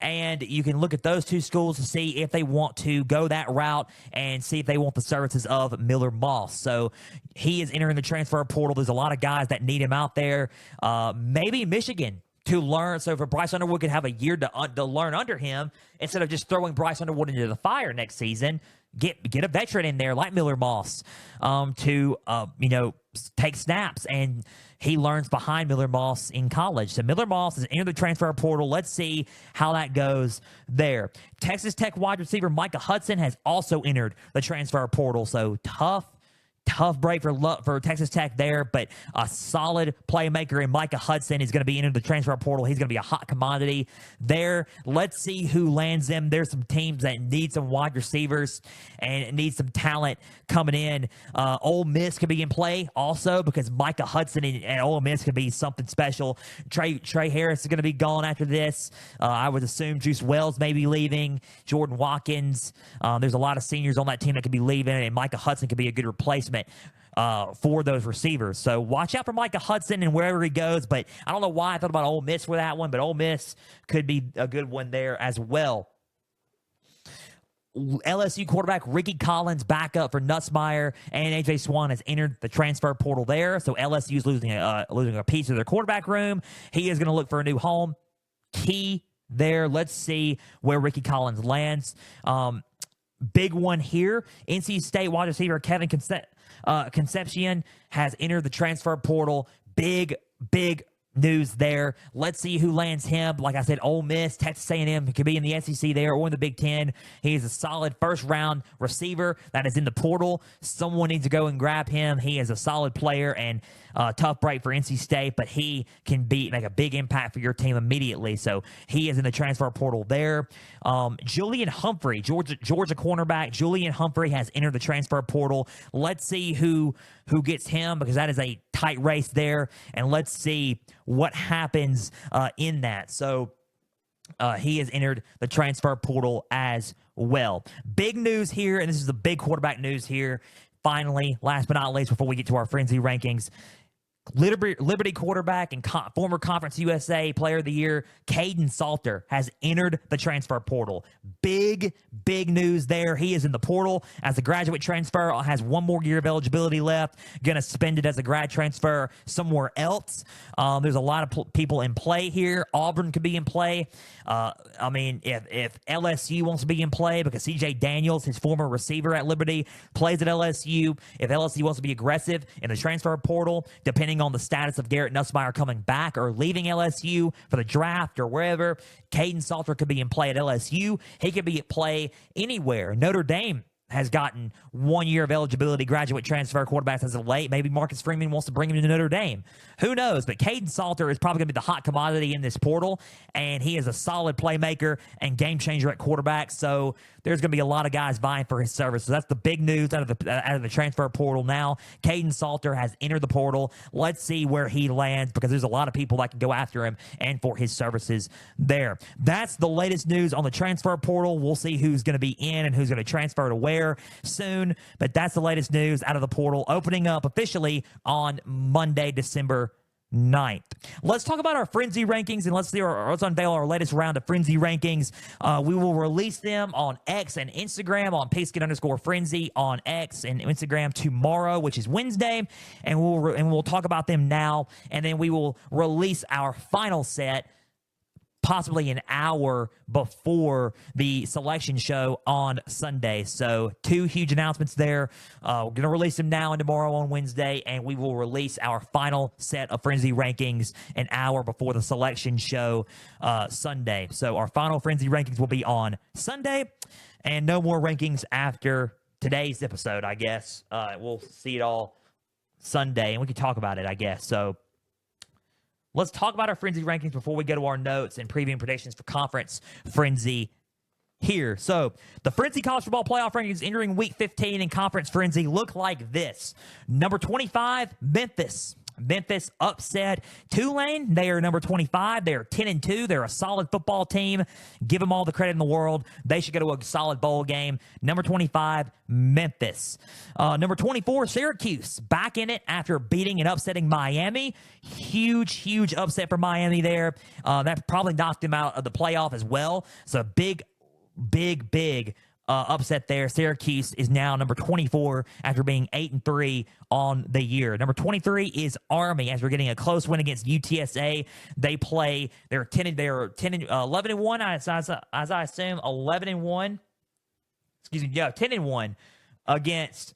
and you can look at those 2 schools to see if they want to go that route and see if they want the services of Miller Moss. So he is entering the transfer portal. There's a lot of guys that need him out there. Maybe Michigan to learn. So if Bryce Underwood could have a year to learn under him, instead of just throwing Bryce Underwood into the fire next season, get a veteran in there like Miller Moss to take snaps, and he learns behind Miller Moss in college. So Miller Moss is in the transfer portal. Let's see how that goes there. Texas Tech wide receiver Micah Hudson has also entered the transfer portal. So tough break for Texas Tech there, but a solid playmaker in Micah Hudson is going to be into the transfer portal. He's going to be a hot commodity there. Let's see who lands them. There's some teams that need some wide receivers and need some talent coming in. Ole Miss could be in play also, because Micah Hudson and Ole Miss could be something special. Trey Harris is going to be gone after this. I would assume Juice Wells may be leaving. Jordan Watkins. There's a lot of seniors on that team that could be leaving, and Micah Hudson could be a good replacement for those receivers. So watch out for Micah Hudson and wherever he goes. But I don't know why I thought about Ole Miss for that one, but Ole Miss could be a good one there as well. LSU quarterback Ricky Collins, backup for Nussmeier and AJ Swan, has entered the transfer portal there. So LSU is losing a piece of their quarterback room. He is going to look for a new home. Key there. Let's see where Ricky Collins lands. Big one here. NC State wide receiver Kevin Concepcion has entered the transfer portal. Big news there. Let's see who lands him. Like I said, Ole Miss, Texas A&M could be in the SEC there or in the Big Ten. He is a solid first-round receiver that is in the portal. Someone needs to go and grab him. He is a solid player and tough break for NC State, but he can make a big impact for your team immediately. So he is in the transfer portal there. Julian Humphrey, Georgia cornerback. Julian Humphrey has entered the transfer portal. Let's see who gets him, because that is a tight race there, and let's see what happens in that. So he has entered the transfer portal as well. Big news here, and this is the big quarterback news here. Finally, last but not least, before we get to our frenzy rankings, Liberty quarterback and former Conference USA Player of the Year, Caden Salter, has entered the transfer portal. Big news there. He is in the portal as a graduate transfer, has one more year of eligibility left, going to spend it as a grad transfer somewhere else. There's a lot of people in play here. Auburn could be in play. If LSU wants to be in play, because CJ Daniels, his former receiver at Liberty, plays at LSU. If LSU wants to be aggressive in the transfer portal, depending on the status of Garrett Nussmeier coming back or leaving LSU for the draft or wherever, Caden Salter could be in play at LSU. He could be at play anywhere. Notre Dame has gotten 1 year of eligibility, graduate transfer quarterbacks as of late. Maybe Marcus Freeman wants to bring him to Notre Dame. Who knows? But Caden Salter is probably going to be the hot commodity in this portal, and he is a solid playmaker and game changer at quarterback. So there's going to be a lot of guys vying for his service. So that's the big news out of the transfer portal now. Caden Salter has entered the portal. Let's see where he lands, because there's a lot of people that can go after him and for his services there. That's the latest news on the transfer portal. We'll see who's going to be in and who's going to transfer to where soon, but that's the latest news out of the portal, opening up officially on Monday, December 9th. Let's talk about our frenzy rankings, and let's unveil our latest round of frenzy rankings. We will release them on X and Instagram on Pigskin_Frenzy on X and Instagram tomorrow, which is Wednesday, and we'll talk about them now, and then we will release our final set possibly an hour before the selection show on Sunday. So 2 huge announcements there. We're going to release them now and tomorrow on Wednesday, and we will release our final set of Frenzy rankings an hour before the selection show Sunday. So our final Frenzy rankings will be on Sunday, and no more rankings after today's episode, I guess. We'll see it all Sunday, and we can talk about it, I guess. So let's talk about our Frenzy rankings before we go to our notes and preview and predictions for Conference Frenzy here. So the Frenzy College Football Playoff rankings entering Week 15 in Conference Frenzy look like this. Number 25, Memphis. Memphis upset Tulane. They are number 25. They are 10-2. They're a solid football team. Give them all the credit in the world. They should go to a solid bowl game. Number 25, Memphis. Number 24, Syracuse. Back in it after beating and upsetting Miami. Huge upset for Miami there. That probably knocked them out of the playoff as well. So big upset there. Syracuse is now number 24 after being 8-3 on the year. Number 23 is Army after getting a close win against UTSA. They're 11-1 as I assume 11-1. Excuse me, yeah, 10-1 against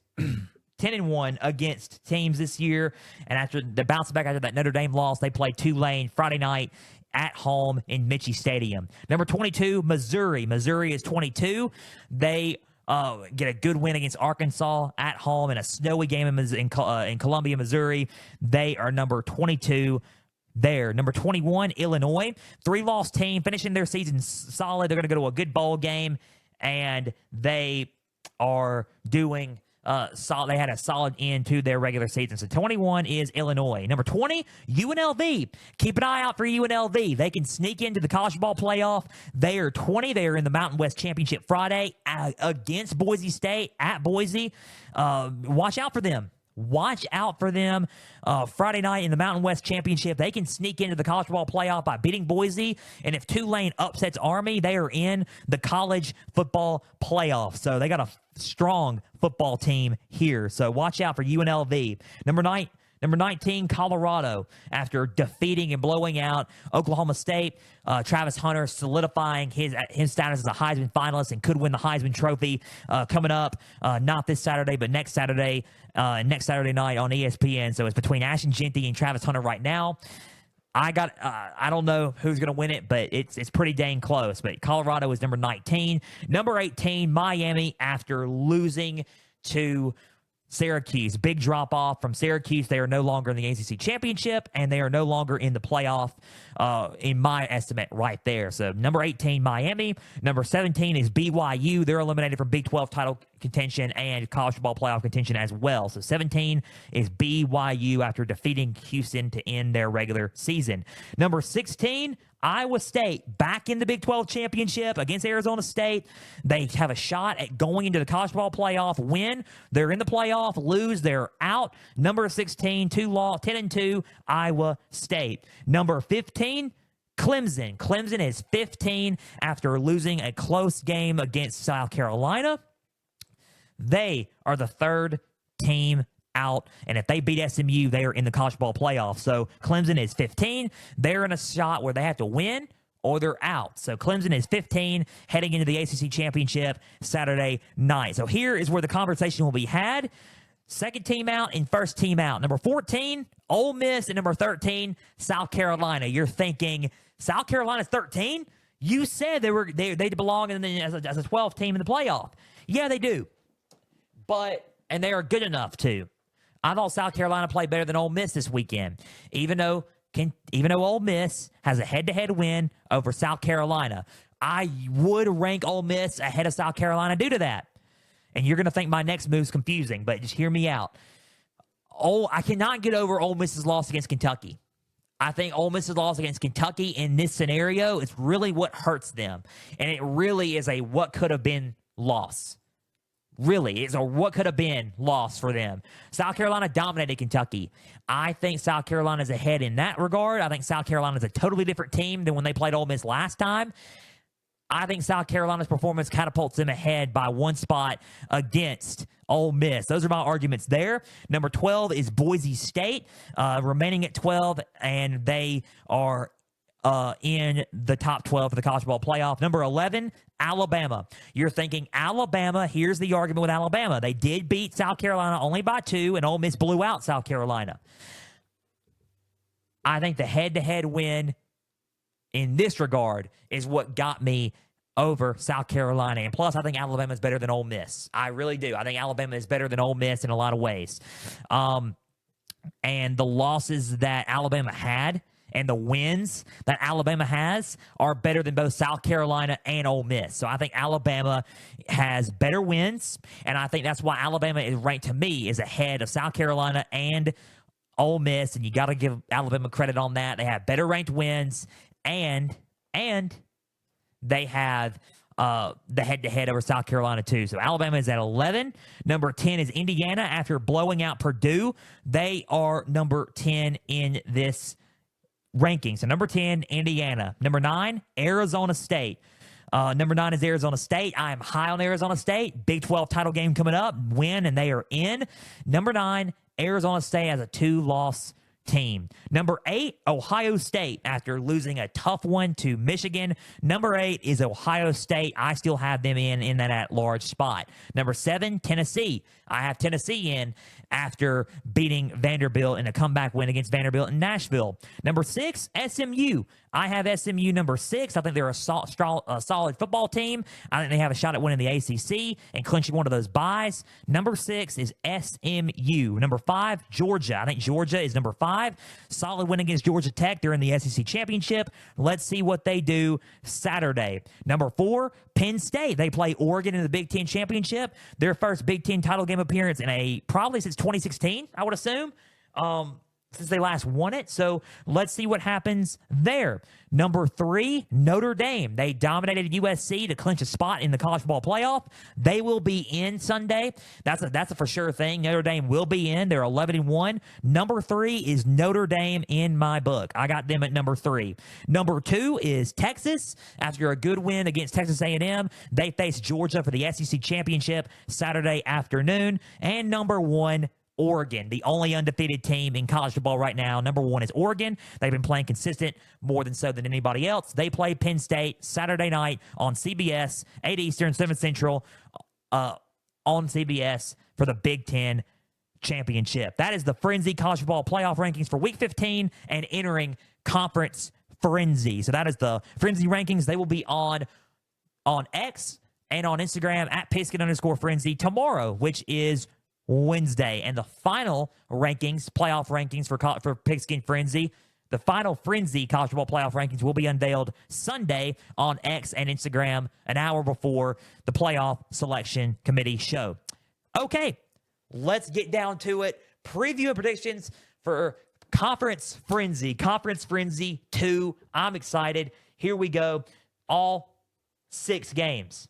10-1 against teams this year. And after the bounce back after that Notre Dame loss, they played Tulane Friday night at home in Michie Stadium. Number 22, Missouri. Missouri is 22. They get a good win against Arkansas at home in a snowy game in Columbia, Missouri. They are number 22 there. Number 21, Illinois. 3-loss team, finishing their season solid. They're going to go to a good bowl game, and they are doing they had a solid end to their regular season. So 21 is Illinois. Number 20, UNLV. Keep an eye out for UNLV. They can sneak into the college football playoff. They are 20. They are in the Mountain West Championship Friday against Boise State at Boise. Watch out for them. Watch out for them Friday night in the Mountain West Championship. They can sneak into the college football playoff by beating Boise. And if Tulane upsets Army, they are in the college football playoff. So they got a strong football team here. So watch out for UNLV. Number 19, Colorado. After defeating and blowing out Oklahoma State, Travis Hunter solidifying his status as a Heisman finalist and could win the Heisman Trophy coming up, not this Saturday, but next Saturday night on ESPN. So it's between Ashton Jeanty and Travis Hunter right now. I don't know who's going to win it, but it's pretty dang close. But Colorado is number 19. Number 18, Miami, after losing to Syracuse. Big drop off from Syracuse. They are no longer in the ACC championship, and they are no longer in the playoff, in my estimate, right there. So number 18, Miami. Number 17 is BYU. They're eliminated from Big 12 title contention and college football playoff contention as well. So 17 is BYU after defeating Houston to end their regular season. Number 16, Iowa State, back in the Big 12 championship against Arizona State. They have a shot at going into the college football playoff. Win, they're in the playoff. Lose, they're out. Number 16, 10-2, Iowa State. Number 15, Clemson. Clemson is 15 after losing a close game against South Carolina. They are the third team out, and if they beat SMU, they are in the college football playoff. So Clemson is 15. They're in a shot where they have to win or they're out. So Clemson is 15 heading into the ACC championship Saturday night. So here is where the conversation will be had. Second team out and first team out. Number 14, Ole Miss, and number 13, South Carolina. You're thinking, South Carolina's 13? You said they belong as a 12th team in the playoff. Yeah, they do. And they are good enough to. I thought South Carolina played better than Ole Miss this weekend, even though Ole Miss has a head-to-head win over South Carolina. I would rank Ole Miss ahead of South Carolina due to that. And you're going to think my next move's confusing, but just hear me out. I cannot get over Ole Miss's loss against Kentucky. I think Ole Miss's loss against Kentucky in this scenario is really what hurts them. And it really is a what could have been loss. Really, it's a what could have been loss for them. South Carolina dominated Kentucky. I think South Carolina's ahead in that regard. I think South Carolina's a totally different team than when they played Ole Miss last time. I think South Carolina's performance catapults them ahead by one spot against Ole Miss. Those are my arguments there. Number 12 is Boise State, remaining at 12, and they are in the top 12 of the college football playoff. Number 11, Alabama. You're thinking Alabama. Here's the argument with Alabama. They did beat South Carolina only by 2, and Ole Miss blew out South Carolina. I think the head-to-head win in this regard is what got me over South Carolina. And plus, I think Alabama is better than Ole Miss. I really do. I think Alabama is better than Ole Miss in a lot of ways. And the losses that Alabama had and the wins that Alabama has are better than both South Carolina and Ole Miss. So I think Alabama has better wins, and I think that's why Alabama is ranked, to me, is ahead of South Carolina and Ole Miss, and you got to give Alabama credit on that. They have better ranked wins, and they have the head-to-head over South Carolina, too. So Alabama is at 11. Number 10 is Indiana. After blowing out Purdue, they are number 10 in this ranking. So number 10, Indiana. Number 9, Arizona State. Number 9 is Arizona State. I am high on Arizona State. Big 12 title game coming up. Win, and they are in. Number 9, Arizona State has a 2-loss team. Number 8, Ohio State, after losing a tough one to Michigan. Number 8 is Ohio State. I still have them in that at-large spot. Number 7, Tennessee. I have Tennessee in after beating Vanderbilt in a comeback win against Vanderbilt in Nashville. Number 6, SMU. I have SMU number 6. I think they're a solid football team. I think they have a shot at winning the ACC and clinching one of those byes. Number 6 is SMU. Number 5, Georgia. I think Georgia is number 5. Solid win against Georgia Tech. They're in the SEC championship. Let's see what they do Saturday. Number 4, Penn State. They play Oregon in the Big Ten championship. Their first Big Ten title game appearance in probably since 2016, I would assume. Since they last won it. So let's see what happens there. Number 3, Notre Dame. They dominated USC to clinch a spot in the college football playoff. They will be in Sunday. That's a for sure thing. Notre Dame will be in. They're 11-1. Number 3 is Notre Dame in my book. I got them at number 3. Number 2 is Texas. After a good win against Texas A&M, they face Georgia for the SEC championship Saturday afternoon. And number 1, Oregon, the only undefeated team in college football right now. Number 1 is Oregon. They've been playing consistent more than so than anybody else. They play Penn State Saturday night on CBS, 8 Eastern, 7 Central, on CBS for the Big Ten championship. That is the Frenzy college football playoff rankings for Week 15 and entering Conference Frenzy. So that is the Frenzy rankings. They will be on X and on Instagram at Pigskin_Frenzy tomorrow, which is Wednesday. And the final rankings, playoff rankings for Pigskin Frenzy, the final Frenzy college football playoff rankings will be unveiled Sunday on X and Instagram an hour before the playoff selection committee show. Okay, let's get down to it. Preview and predictions for Conference Frenzy. Conference Frenzy 2. I'm excited. Here we go. All 6 games.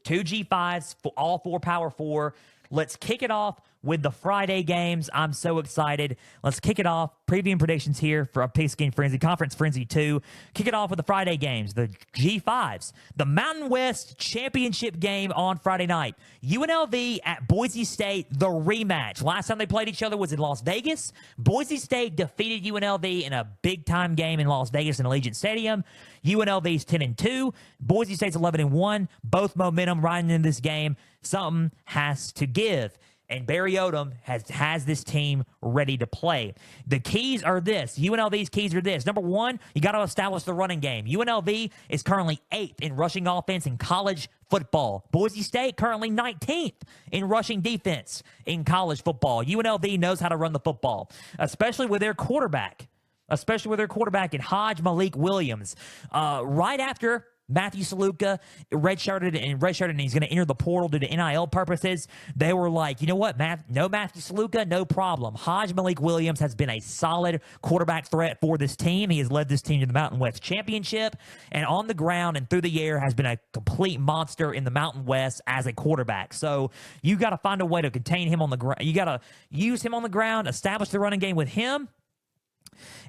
2 G5s, all 4 Power 4. Let's kick it off with the Friday games. I'm so excited. Let's kick it off. Preview and predictions here for a Pigskin Frenzy, Conference Frenzy 2. Kick it off with the Friday games, the G5s. The Mountain West Championship game on Friday night. UNLV at Boise State, the rematch. Last time they played each other was in Las Vegas. Boise State defeated UNLV in a big-time game in Las Vegas in Allegiant Stadium. UNLV's 10-2. Boise State's 11-1. Both momentum riding in this game. Something has to give. And Barry Odom has this team ready to play. The keys are this. UNLV's keys are this. Number 1, you got to establish the running game. UNLV is currently 8th in rushing offense in college football. Boise State currently 19th in rushing defense in college football. UNLV knows how to run the football, especially with their quarterback in Hodge Malik Williams. Right after Matthew Saluka redshirted and he's going to enter the portal due to NIL purposes. They were like, you know what, no Matthew Saluka, no problem. Hodge Malik Williams has been a solid quarterback threat for this team. He has led this team to the Mountain West Championship, and on the ground and through the air has been a complete monster in the Mountain West as a quarterback. So you got to find a way to contain him on the ground. You got to use him on the ground, establish the running game with him,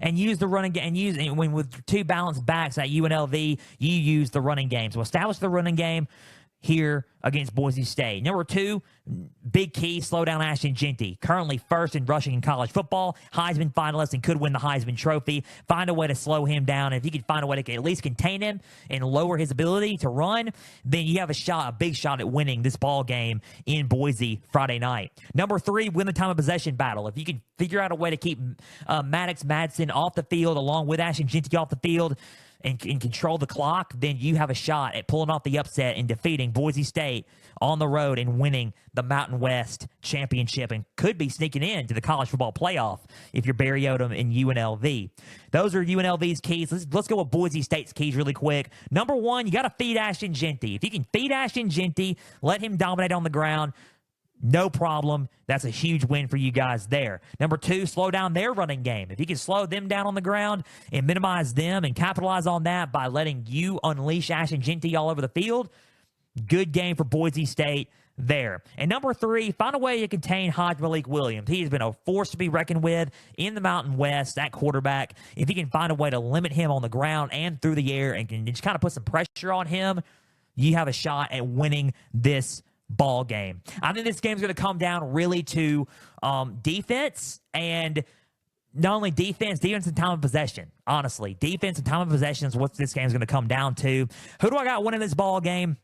and use the running game, and when with 2 balanced backs at UNLV, you use the running game. So establish the running game here against Boise State. Number 2, big key, slow down Ashton Jeanty. Currently first in rushing in college football, Heisman finalist, and could win the Heisman Trophy. Find a way to slow him down. If you can find a way to at least contain him and lower his ability to run, then you have a big shot at winning this ball game in Boise Friday night. Number 3, win the time of possession battle. If you can figure out a way to keep Maddox Madsen off the field along with Ashton Jeanty off the field, and control the clock, then you have a shot at pulling off the upset and defeating Boise State on the road and winning the Mountain West Championship, and could be sneaking into the college football playoff if you're Barry Odom and UNLV. Those are UNLV's keys. Let's go with Boise State's keys really quick. Number 1, you got to feed Ashton Jeanty. If you can feed Ashton Jeanty, let him dominate on the ground, no problem. That's a huge win for you guys there. Number 2, slow down their running game. If you can slow them down on the ground and minimize them and capitalize on that by letting you unleash Ashton Jeanty all over the field, good game for Boise State there. And number 3, find a way to contain Hodge Malik Williams. He has been a force to be reckoned with in the Mountain West at quarterback. If you can find a way to limit him on the ground and through the air and can just kind of put some pressure on him, you have a shot at winning this ball game. I think this game's going to come down really to defense, and not only defense and time of possession. Honestly, defense and time of possession is what this game's going to come down to. Who do I got winning this ball game?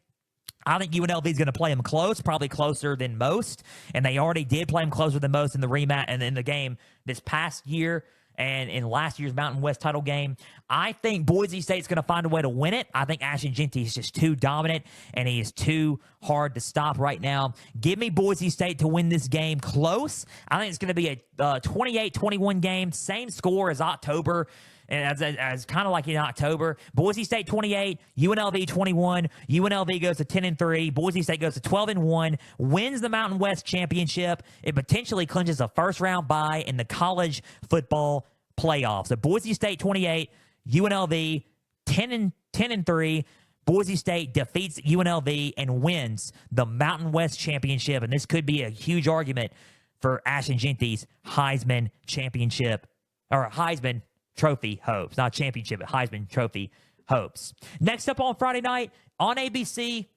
I think UNLV is going to play them close, probably closer than most, and they already did play them closer than most in the rematch and in the game this past year and in last year's Mountain West title game. I think Boise State's going to find a way to win it. I think Ashton Jeanty is just too dominant, and he is too hard to stop right now. Give me Boise State to win this game close. I think it's going to be a 28-21 game, same score as October, and as kind of like in October. Boise State 28, UNLV 21. UNLV goes to 10-3. Boise State goes to 12-1, wins the Mountain West Championship. It potentially clinches a first-round bye in the college football playoffs. So Boise State 28, UNLV 10-3. Boise State defeats UNLV and wins the Mountain West Championship, and this could be a huge argument for Ashton Jeanty's Heisman Championship, or Heisman Trophy hopes. Not championship, but Heisman Trophy hopes. Next up on Friday night on ABC,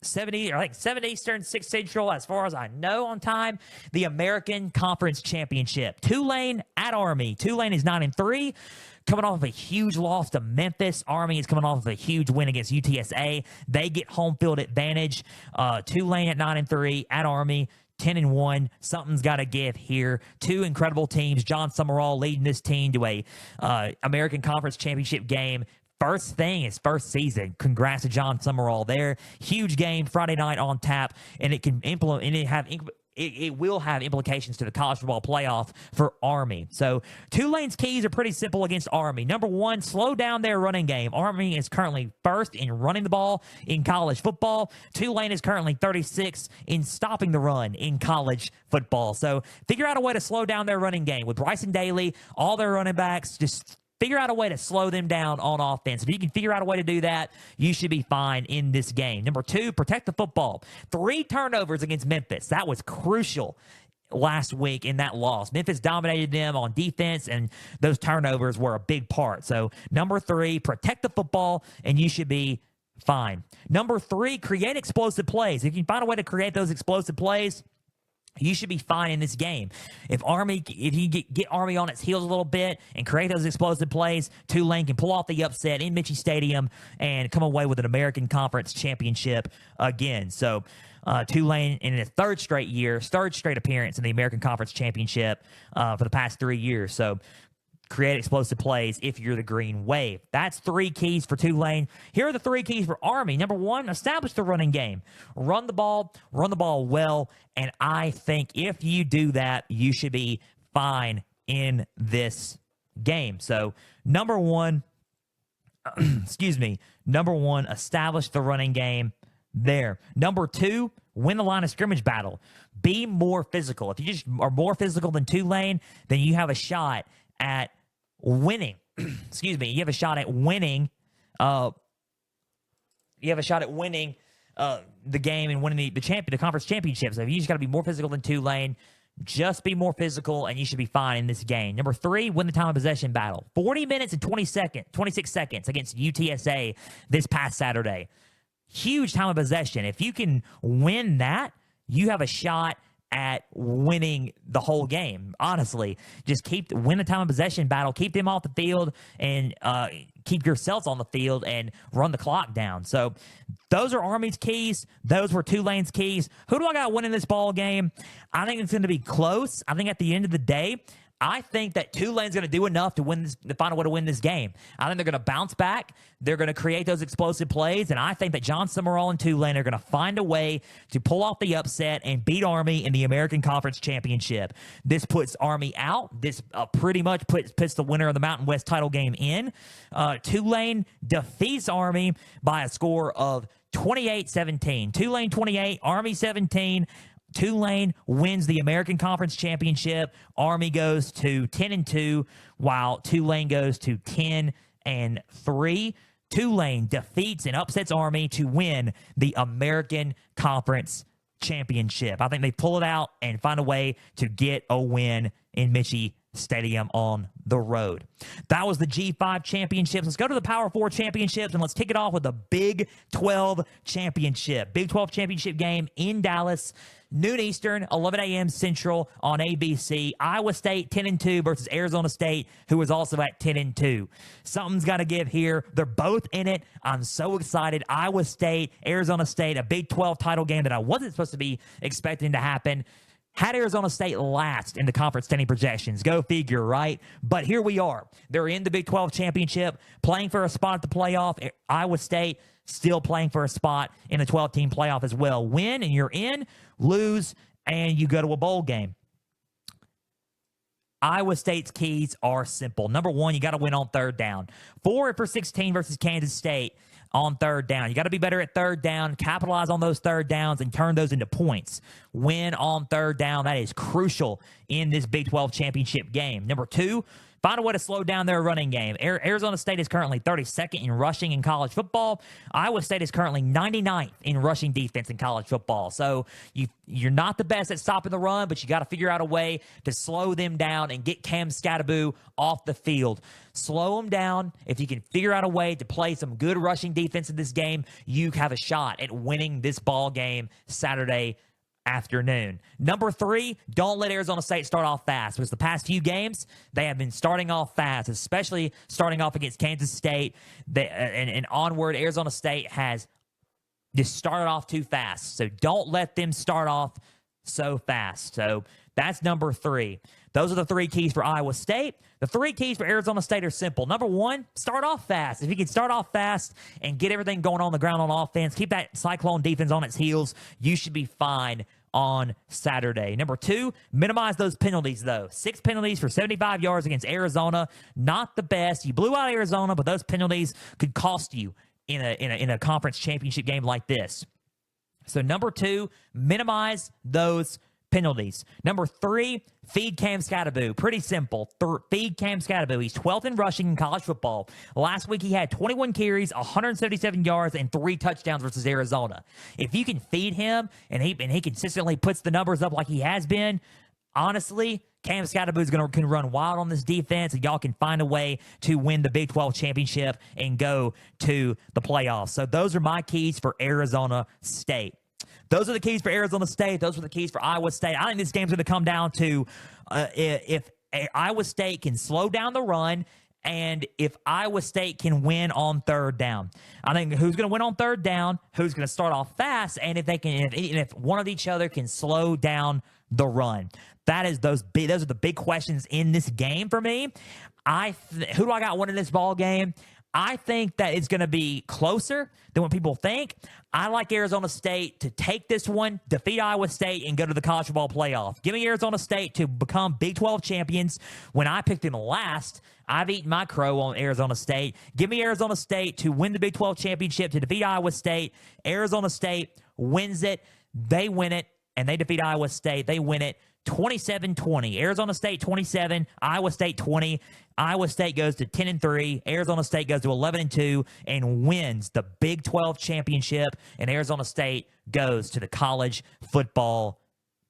7 Eastern, 6 Central, as far as I know on time, the American Conference Championship. Tulane at Army. Tulane is 9-3, coming off of a huge loss to Memphis. Army is coming off of a huge win against UTSA. They get home field advantage. Tulane at 9-3 at Army. 10-1. Something's got to give here. Two incredible teams. John Summerall leading this team to a American Conference Championship game. First thing is first season. Congrats to John Summerall there. Huge game Friday night on tap, and it can implement and it will have implications to the college football playoff for Army. So Tulane's keys are pretty simple against Army. Number one, slow down their running game. Army is currently first in running the ball in college football. Tulane is currently 36 in stopping the run in college football. So figure out a way to slow down their running game. With Bryson Daly, all their running backs, just figure out a way to slow them down on offense. If you can figure out a way to do that, you should be fine in this game. Number two, protect the football. 3 turnovers against Memphis. That was crucial last week in that loss. Memphis dominated them on defense, and those turnovers were a big part. So number 3, protect the football, and you should be fine. Number 3, create explosive plays. If you can find a way to create those explosive plays, you should be fine in this game. If you get Army on its heels a little bit and create those explosive plays, Tulane can pull off the upset in Michie Stadium and come away with an American Conference Championship again. So Tulane in its third straight appearance in the American Conference Championship for the past 3 years. So create explosive plays if you're the Green Wave. That's 3 keys for Tulane. Here are the 3 keys for Army. Number 1, establish the running game. Run the ball well, and I think if you do that, you should be fine in this game. So, number 1, number 1, establish the running game there. Number 2, win the line of scrimmage battle. Be more physical. If you just are more physical than Tulane, then you have a shot at winning. You have a shot at winning. You have a shot at winning the game and winning the conference championship. So you just got to be more physical than Tulane. Just be more physical, and you should be fine in this game. Number 3, win the time of possession battle. 40 minutes and 26 seconds against UTSA this past Saturday. Huge time of possession. If you can win that, you have a shot at winning the whole game. Honestly, just win the time of possession battle, keep them off the field, and keep yourselves on the field and run the clock down. So those are Army's keys. Those were Tulane's keys. Who do I got winning this ball game? I think it's going to be close. I think at the end of the day, I think that Tulane's going to do enough to find a way to win this game. I think they're going to bounce back. They're going to create those explosive plays, and I think that John Summerall and Tulane are going to find a way to pull off the upset and beat Army in the American Conference Championship. This puts Army out. This pretty much puts the winner of the Mountain West title game in. Tulane defeats Army by a score of 28-17. Tulane 28, Army 17. Tulane wins the American Conference Championship. Army goes to 10-2, while Tulane goes to 10-3. Tulane defeats and upsets Army to win the American Conference Championship. I think they pull it out and find a way to get a win in Michie Stadium on the road. That was the G5 championships. Let's go to the Power 4 championships, and let's kick it off with the Big 12 championship. Big 12 championship game in Dallas, noon Eastern, 11 a.m. Central on ABC. Iowa State 10-2 versus Arizona State, who is also at 10-2. Something's got to give here. They're both in it. I'm so excited. Iowa State, Arizona State, a Big 12 title game that I wasn't supposed to be expecting to happen. Had Arizona State last in the conference standing projections. Go figure, right? But here we are. They're in the Big 12 championship, playing for a spot at the playoff. Iowa State still playing for a spot in the 12-team playoff as well. Win, and you're in. Lose, and you go to a bowl game. Iowa State's keys are simple. Number 1, you got to win on third down. 4 for 16 versus Kansas State on third down. You got to be better at third down, capitalize on those third downs, and turn those into points. Win on third down. That is crucial in this Big 12 championship game. Number 2, find a way to slow down their running game. Arizona State is currently 32nd in rushing in college football. Iowa State is currently 99th in rushing defense in college football. So you're not the best at stopping the run, but you got to figure out a way to slow them down and get Cam Scattaboo off the field. Slow them down. If you can figure out a way to play some good rushing defense in this game, you have a shot at winning this ball game Saturday afternoon. Number 3, don't let Arizona State start off fast. Because the past few games, they have been starting off fast, especially starting off against Kansas State. And onward, Arizona State has just started off too fast. So don't let them start off so fast. So that's number 3. Those are the 3 keys for Iowa State. The 3 keys for Arizona State are simple. Number 1, start off fast. If you can start off fast and get everything going on the ground on offense, keep that Cyclone defense on its heels, you should be fine on Saturday. Number 2, minimize those penalties, though. 6 penalties for 75 yards against Arizona. Not the best. You blew out Arizona, but those penalties could cost you in a conference championship game like this. So number 2, minimize those penalties. Number 3, feed Cam Skattebo. Pretty simple. Feed Cam Skattebo. He's 12th in rushing in college football. Last week he had 21 carries, 177 yards, and 3 touchdowns versus Arizona. If you can feed him and he consistently puts the numbers up like he has been, honestly, Cam Skattebo can run wild on this defense, and y'all can find a way to win the Big 12 championship and go to the playoffs. So those are my keys for Arizona State. Those are the keys for Arizona State. Those are the keys for Iowa State. I think this game's going to come down to if Iowa State can slow down the run and if Iowa State can win on 3rd down. I think who's going to win on 3rd down, who's going to start off fast, and if one of each other can slow down the run. Those are the big questions in this game for me. Who do I got winning this ball game? I think that it's going to be closer than what people think. I like Arizona State to take this one, defeat Iowa State, and go to the college football playoff. Give me Arizona State to become Big 12 champions. When I picked them last, I've eaten my crow on Arizona State. Give me Arizona State to win the Big 12 championship, to defeat Iowa State. Arizona State wins it. They win it, and they defeat Iowa State. They win it 27-20. Arizona State 27, Iowa State 20. Iowa State goes to 10-3. Arizona State goes to 11-2 and wins the Big 12 championship. And Arizona State goes to the college football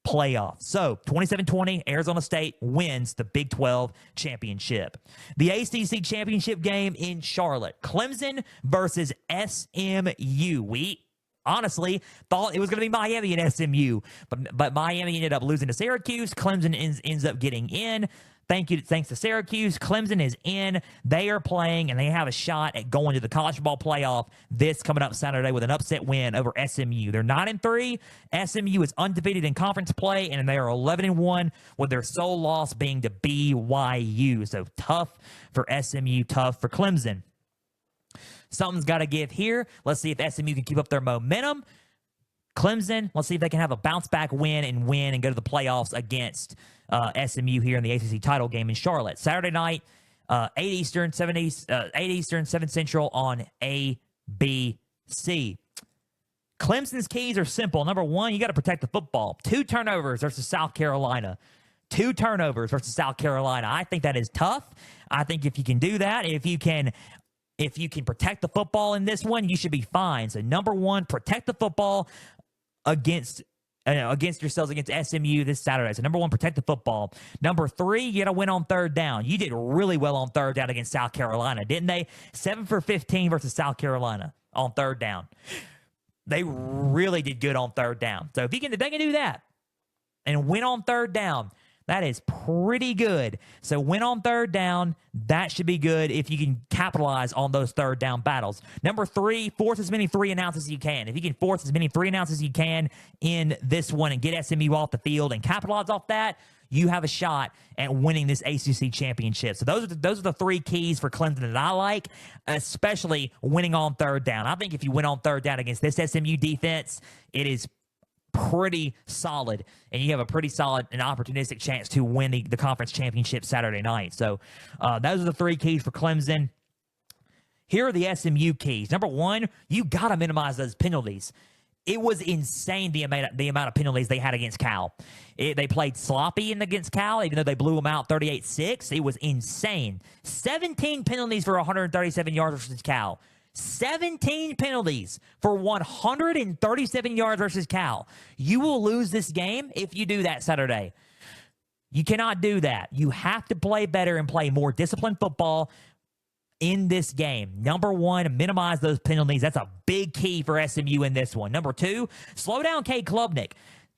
playoff. So 27-20, Arizona State wins the Big 12 championship. The ACC championship game in Charlotte, Clemson versus SMU. We honestly thought it was going to be Miami and SMU, but Miami ended up losing to Syracuse. Clemson ends up getting in. Thanks to Syracuse. Clemson is in. They are playing, and they have a shot at going to the college football playoff this coming up Saturday with an upset win over SMU. They're 9-3. SMU is undefeated in conference play, and they are 11-1 with their sole loss being to BYU. So tough for SMU, tough for Clemson. Something's got to give here. Let's see if SMU can keep up their momentum. Clemson, let's see if they can have a bounce-back win and go to the playoffs against SMU here in the ACC title game in Charlotte. Saturday night, 8 Eastern, 7 Central on ABC. Clemson's keys are simple. Number 1, you got to protect the football. 2 turnovers versus South Carolina. 2 turnovers versus South Carolina. I think that is tough. I think if you can do that, if you can protect the football in this one, you should be fine. So number 1, protect the football against yourselves against SMU this Saturday. So number 1, protect the football. Number 3, you got to win on 3rd down. You did really well on 3rd down against South Carolina, didn't they? 7 for 15 versus South Carolina on 3rd down. They really did good on 3rd down. So if they can do that and win on 3rd down, that is pretty good. So win on 3rd down. That should be good if you can capitalize on those 3rd down battles. Number 3, force as many 3 and outs as you can. If you can force as many 3 and outs as you can in this one and get SMU off the field and capitalize off that, you have a shot at winning this ACC championship. So those are the 3 keys for Clemson that I like, especially winning on 3rd down. I think if you win on 3rd down against this SMU defense, it is pretty solid, and you have a pretty solid and opportunistic chance to win the conference championship Saturday night. So those are the 3 keys for Clemson. Here are the SMU keys. Number 1, you got to minimize those penalties. It was insane the amount of penalties they had against Cal. They played sloppy against Cal, even though they blew them out 38-6. It was insane. 17 penalties for 137 yards versus Cal. 17 penalties for 137 yards versus Cal. You will lose this game if you do that Saturday. You cannot do that. You have to play better and play more disciplined football in this game. Number 1, minimize those penalties. That's a big key for SMU in this one. Number 2, slow down Cade Klubnik.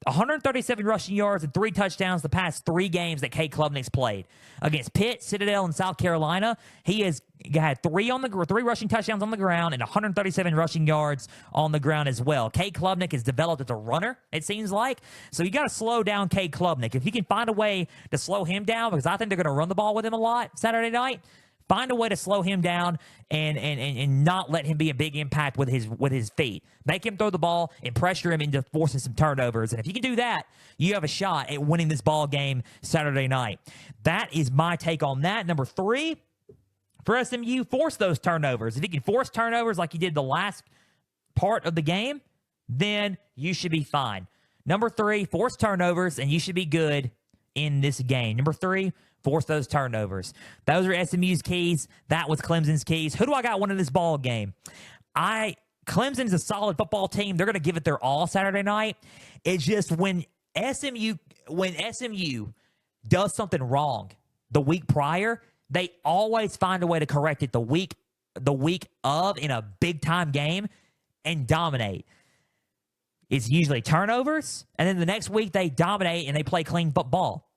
137 rushing yards and 3 touchdowns the past 3 games that Cade Klubnik's played. Against Pitt, Citadel, and South Carolina, he has had three rushing touchdowns on the ground and 137 rushing yards on the ground as well. Cade Klubnik has developed as a runner, it seems like. So you got to slow down Cade Klubnik. If you can find a way to slow him down, because I think they're going to run the ball with him a lot Saturday night, find a way to slow him down and not let him be a big impact with his feet. Make him throw the ball and pressure him into forcing some turnovers. And if you can do that, you have a shot at winning this ball game Saturday night. That is my take on that. Number 3, for SMU, force those turnovers. If you can force turnovers like you did the last part of the game, then you should be fine. Number 3, force turnovers, and you should be good in this game. Number 3, force those turnovers. Those are SMU's keys. That was Clemson's keys. Who do I got winning this ball game? Clemson's a solid football team. They're going to give it their all Saturday night. It's just when SMU does something wrong the week prior, they always find a way to correct it the week of in a big-time game and dominate. It's usually turnovers, and then the next week they dominate and they play clean football.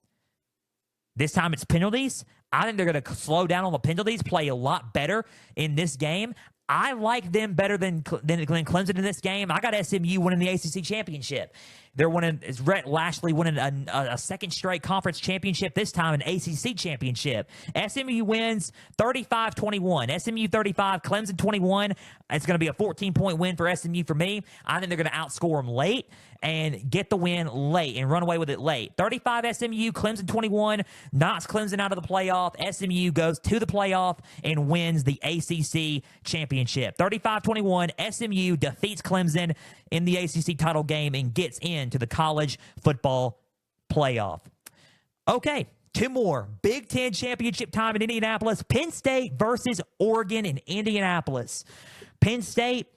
This time it's penalties. I think they're going to slow down on the penalties, play a lot better in this game. I like them better than Clemson in this game. I got SMU winning the ACC championship. They're winning, is Rhett Lashley winning a second straight conference championship, this time an ACC championship. SMU wins 35-21. SMU 35, Clemson 21. It's going to be a 14-point win for SMU for me. I think they're going to outscore them late and get the win late and run away with it late. 35 SMU, Clemson 21, knocks Clemson out of the playoff. SMU goes to the playoff and wins the ACC championship. 35-21, SMU defeats Clemson in the ACC title game and gets into the college football playoff. Okay, 2 more. Big Ten championship time in Indianapolis. Penn State versus Oregon in Indianapolis. Penn State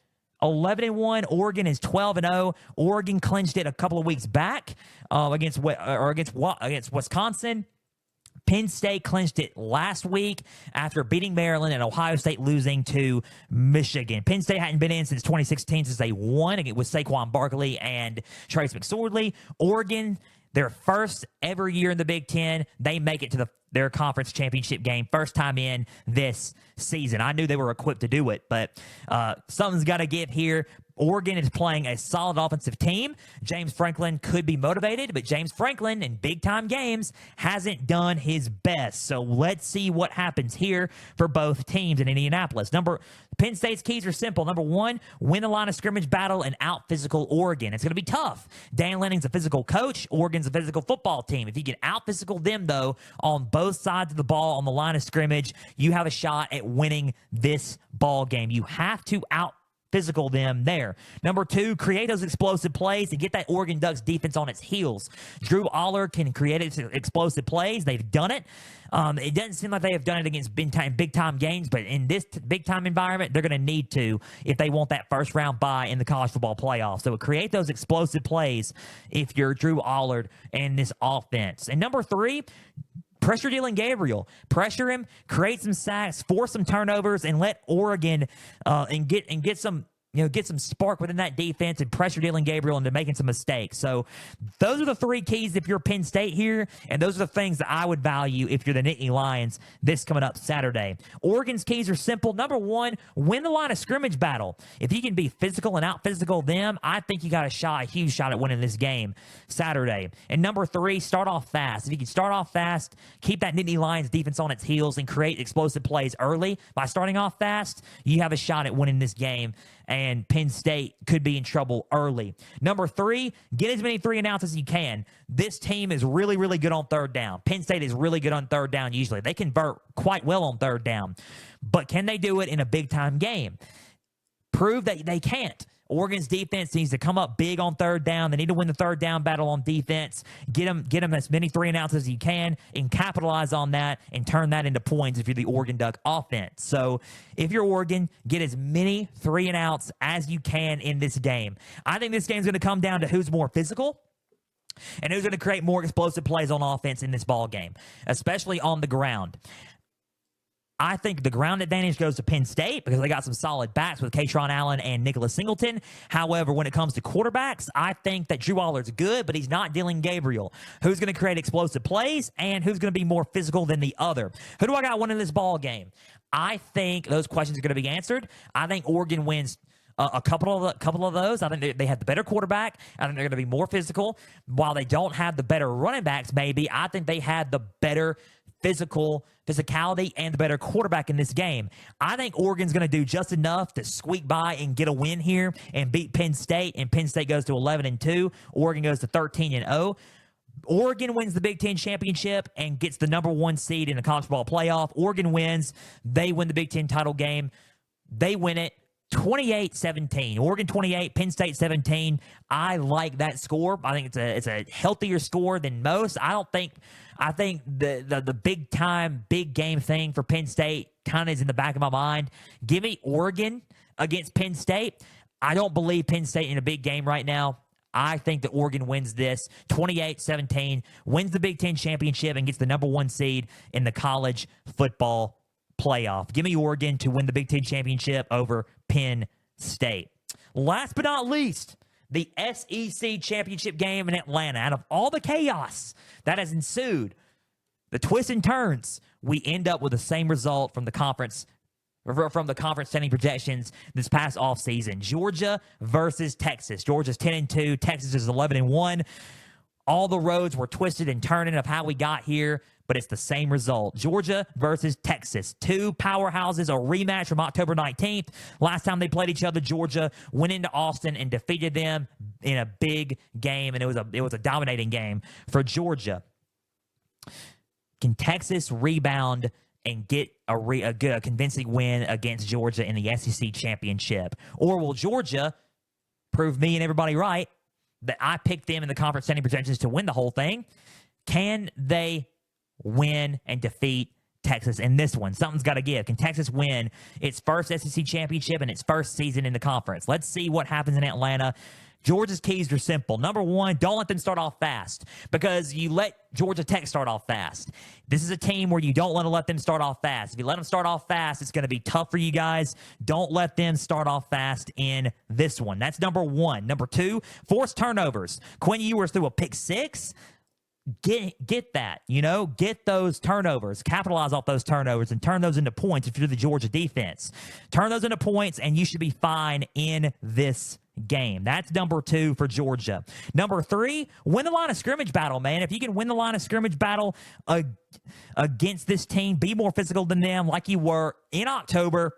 11-1. Oregon is 12-0. Oregon clinched it a couple of weeks back against Wisconsin. Penn State clinched it last week after beating Maryland and Ohio State losing to Michigan. Penn State hadn't been in since 2016 since they won with Saquon Barkley and Trace McSorley. Oregon, their first ever year in the Big Ten, they make it to their conference championship game. First time in this season. I knew they were equipped to do it, but something's got to give here. Oregon is playing a solid offensive team. James Franklin could be motivated, but James Franklin in big-time games hasn't done his best. So let's see what happens here for both teams in Indianapolis. Penn State's keys are simple. Number 1, win the line of scrimmage battle and out-physical Oregon. It's going to be tough. Dan Lanning's a physical coach. Oregon's a physical football team. If you can out-physical them, though, on both sides of the ball on the line of scrimmage, you have a shot at winning this ball game. You have to out-physical them there. Number 2, create those explosive plays to get that Oregon Ducks defense on its heels. Drew Aller can create explosive plays. They've done it. It doesn't seem like they have done it against big-time games, but in this big-time environment, they're going to need to if they want that first-round bye in the college football playoff. So create those explosive plays if you're Drew Allard and this offense. And number 3, pressure Dylan Gabriel. Pressure him, create some sacks, force some turnovers, and let Oregon and get some spark within that defense and pressure Dylan Gabriel into making some mistakes. So those are the 3 keys if you're Penn State here, and those are the things that I would value if you're the Nittany Lions this coming up Saturday. Oregon's keys are simple. Number 1, win the line of scrimmage battle. If you can be physical and out-physical them, I think you got a huge shot at winning this game Saturday. And number 3, start off fast. If you can start off fast, keep that Nittany Lions defense on its heels and create explosive plays early by starting off fast, you have a shot at winning this game. And Penn State could be in trouble early. Number 3, get as many 3-and-outs as you can. This team is really, really good on third down. Penn State is really good on third down usually. They convert quite well on third down. But can they do it in a big-time game? Prove that they can't. Oregon's defense needs to come up big on third down. They need to win the third down battle on defense. Get them as many 3-and-outs as you can and capitalize on that and turn that into points if you're the Oregon Duck offense. So if you're Oregon, get as many 3-and-outs as you can in this game. I think this game's going to come down to who's more physical and who's going to create more explosive plays on offense in this ball game, especially on the ground. I think the ground advantage goes to Penn State because they got some solid backs with Katron Allen and Nicholas Singleton. However, when it comes to quarterbacks, I think that Drew Allard's good, but he's not Dylan Gabriel. Who's going to create explosive plays and who's going to be more physical than the other? Who do I got winning this ball game? I think those questions are going to be answered. I think Oregon wins a couple of those. I think they have the better quarterback. I think they're going to be more physical. While they don't have the better running backs, maybe, I think they had the better physicality and the better quarterback in this game. I think Oregon's going to do just enough to squeak by and get a win here and beat Penn State, and Penn State goes to 11-2. Oregon goes to 13-0. Oregon wins the Big Ten championship and gets the number 1 seed in the college football playoff. Oregon wins. They win the Big Ten title game. They win it 28-17. Oregon 28, Penn State 17. I like that score. I think it's a healthier score than most. I think the big time, big game thing for Penn State kind of is in the back of my mind. Give me Oregon against Penn State. I don't believe Penn State in a big game right now. I think that Oregon wins this 28-17, wins the Big Ten championship, and gets the number 1 seed in the college football playoff. Give me Oregon to win the Big Ten championship over Penn State. Last but not least, the SEC championship game in Atlanta. Out of all the chaos that has ensued, the twists and turns, we end up with the same result from the conference standing projections this past offseason. Georgia versus Texas. Georgia's 10-2. Texas is 11-1. All the roads were twisted and turning of how we got here, but it's the same result. Georgia versus Texas. 2 powerhouses, a rematch from October 19th. Last time they played each other, Georgia went into Austin and defeated them in a big game, and it was a dominating game for Georgia. Can Texas rebound and get a convincing win against Georgia in the SEC championship? Or will Georgia prove me and everybody right that I picked them in the conference standing projections to win the whole thing? Can they win and defeat Texas in this one? Something's got to give. Can Texas win its first SEC championship and its first season in the conference? Let's see what happens in Atlanta. Georgia's keys are simple. Number 1, don't let them start off fast, because you let Georgia Tech start off fast. This is a team where you don't want to let them start off fast. If you let them start off fast, it's going to be tough for you guys. Don't let them start off fast in this one. That's number 1. Number 2, force turnovers. Quinn Ewers threw a pick 6. Get that, get those turnovers, capitalize off those turnovers, and turn those into points if you're the Georgia defense. Turn those into points, and you should be fine in this game. That's number 2 for Georgia. Number 3, win the line of scrimmage battle, man. If you can win the line of scrimmage battle against this team, be more physical than them like you were in October,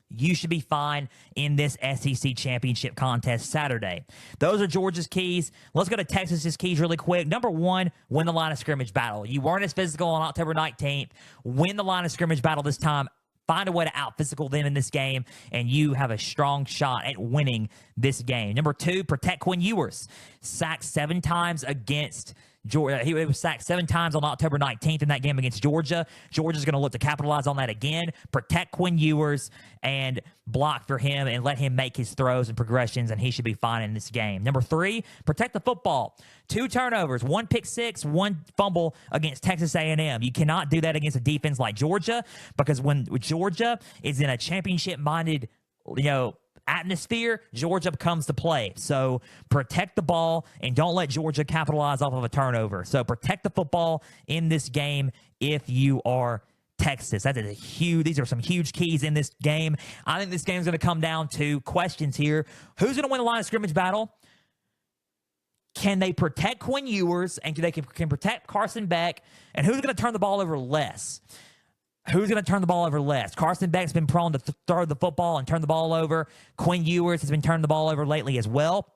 you should be fine in this SEC championship contest Saturday. Those are Georgia's keys. Let's go to Texas's keys really quick. Number 1, win the line of scrimmage battle. You weren't as physical on October 19th. Win the line of scrimmage battle this time. Find a way to out-physical them in this game, and you have a strong shot at winning this game. Number 2, protect Quinn Ewers. Sacked 7 times against Georgia. He was sacked 7 times on October 19th in that game against Georgia. Georgia's going to look to capitalize on that again. Protect Quinn Ewers and block for him and let him make his throws and progressions, and he should be fine in this game. Number 3, protect the football. 2 turnovers, 1 pick 6, 1 fumble against Texas A&M. You cannot do that against a defense like Georgia, because when Georgia is in a championship-minded, atmosphere, Georgia comes to play. So protect the ball and don't let Georgia capitalize off of a turnover. So protect the football in this game if you are Texas. These are some huge keys in this game. I think this game is going to come down to questions here. Who's going to win the line of scrimmage battle? Can they protect Quinn Ewers, and can protect Carson Beck? And who's going to turn the ball over less? Who's going to turn the ball over less? Carson Beck's been prone to throw the football and turn the ball over. Quinn Ewers has been turning the ball over lately as well.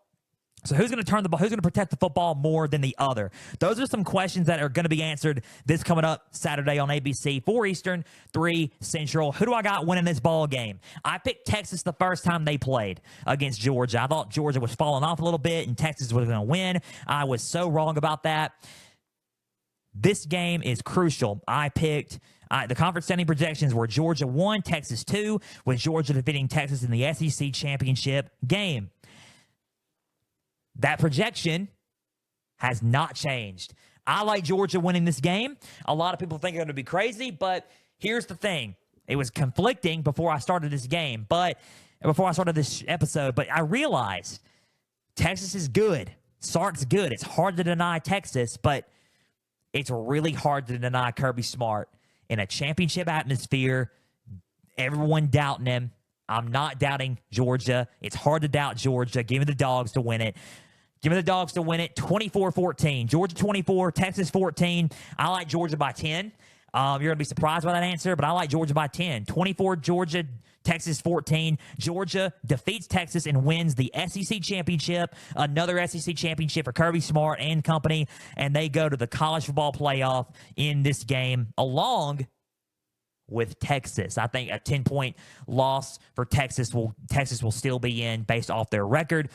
So who's going to turn the ball? Who's going to protect the football more than the other? Those are some questions that are going to be answered this coming up Saturday on ABC, 4 Eastern, 3 Central. Who do I got winning this ball game? I picked Texas the first time they played against Georgia. I thought Georgia was falling off a little bit and Texas was going to win. I was so wrong about that. This game is crucial. I picked the conference standing projections were Georgia 1, Texas 2, with Georgia defeating Texas in the SEC championship game. That projection has not changed. I like Georgia winning this game. A lot of people think they're going to be crazy, but here's the thing. It was conflicting before I started this game, before I started this episode, but I realized Texas is good. Sark's good. It's hard to deny Texas, but it's really hard to deny Kirby Smart in a championship atmosphere. Everyone doubting him. I'm not doubting Georgia. It's hard to doubt Georgia. Give me the Dogs to win it. Give me the Dogs to win it. 24-14. Georgia 24, Texas 14. I like Georgia by 10. You're going to be surprised by that answer, but I like Georgia by 10. 24 Georgia, Texas 14. Georgia defeats Texas and wins the SEC championship, another SEC championship for Kirby Smart and company, and they go to the college football playoff in this game along with Texas. I think a 10-point loss for Texas will still be in based off their record.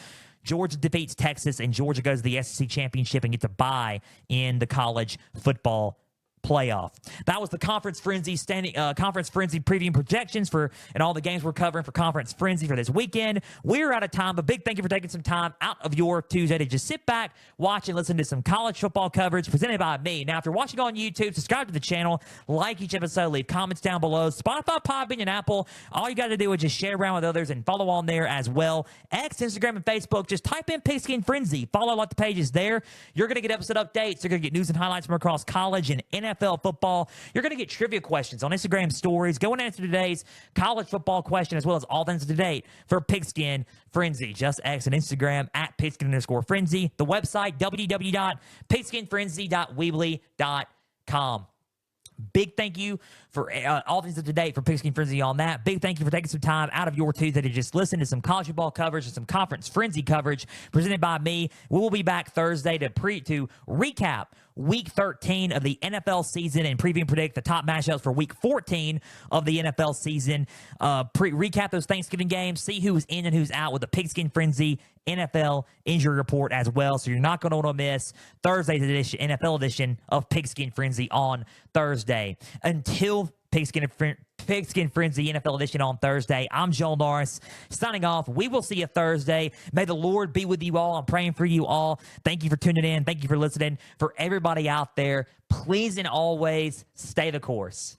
Georgia defeats Texas, and Georgia goes to the SEC championship and gets a bye in the college football playoff. That was the Conference Frenzy preview projections and all the games we're covering for Conference Frenzy for this weekend. We're out of time, but big thank you for taking some time out of your Tuesday to just sit back, watch, and listen to some college football coverage presented by me. Now, if you're watching on YouTube, subscribe to the channel, like each episode, leave comments down below. Spotify, Podbean, and Apple. All you got to do is just share around with others and follow on there as well. X, Instagram, and Facebook. Just type in Pigskin Frenzy. Follow like the pages there. You're going to get episode updates. You're going to get news and highlights from across college and NFL football. You're going to get trivia questions on Instagram stories. Go and answer today's college football question as well as all things to date for Pigskin Frenzy. Just X and Instagram at Pigskin_Frenzy. The website, www.pigskinfrenzy.weebly.com. Big thank you for all things up to date for Pigskin Frenzy on that. Big thank you for taking some time out of your Tuesday to just listen to some college football coverage and some Conference Frenzy coverage presented by me. We will be back Thursday to recap Week 13 of the NFL season and preview and predict the top matchups for Week 14 of the NFL season. Recap those Thanksgiving games, see who's in and who's out with the Pigskin Frenzy NFL injury report as well. So you're not going to want to miss Thursday's edition, NFL edition of Pigskin Frenzy on Thursday. Until Pigskin Frenzy NFL edition on Thursday, I'm Joel Norris signing off. We will see you Thursday. May the Lord be with you all. I'm praying for you all. Thank you for tuning in. Thank you for listening. For everybody out there, please and always stay the course.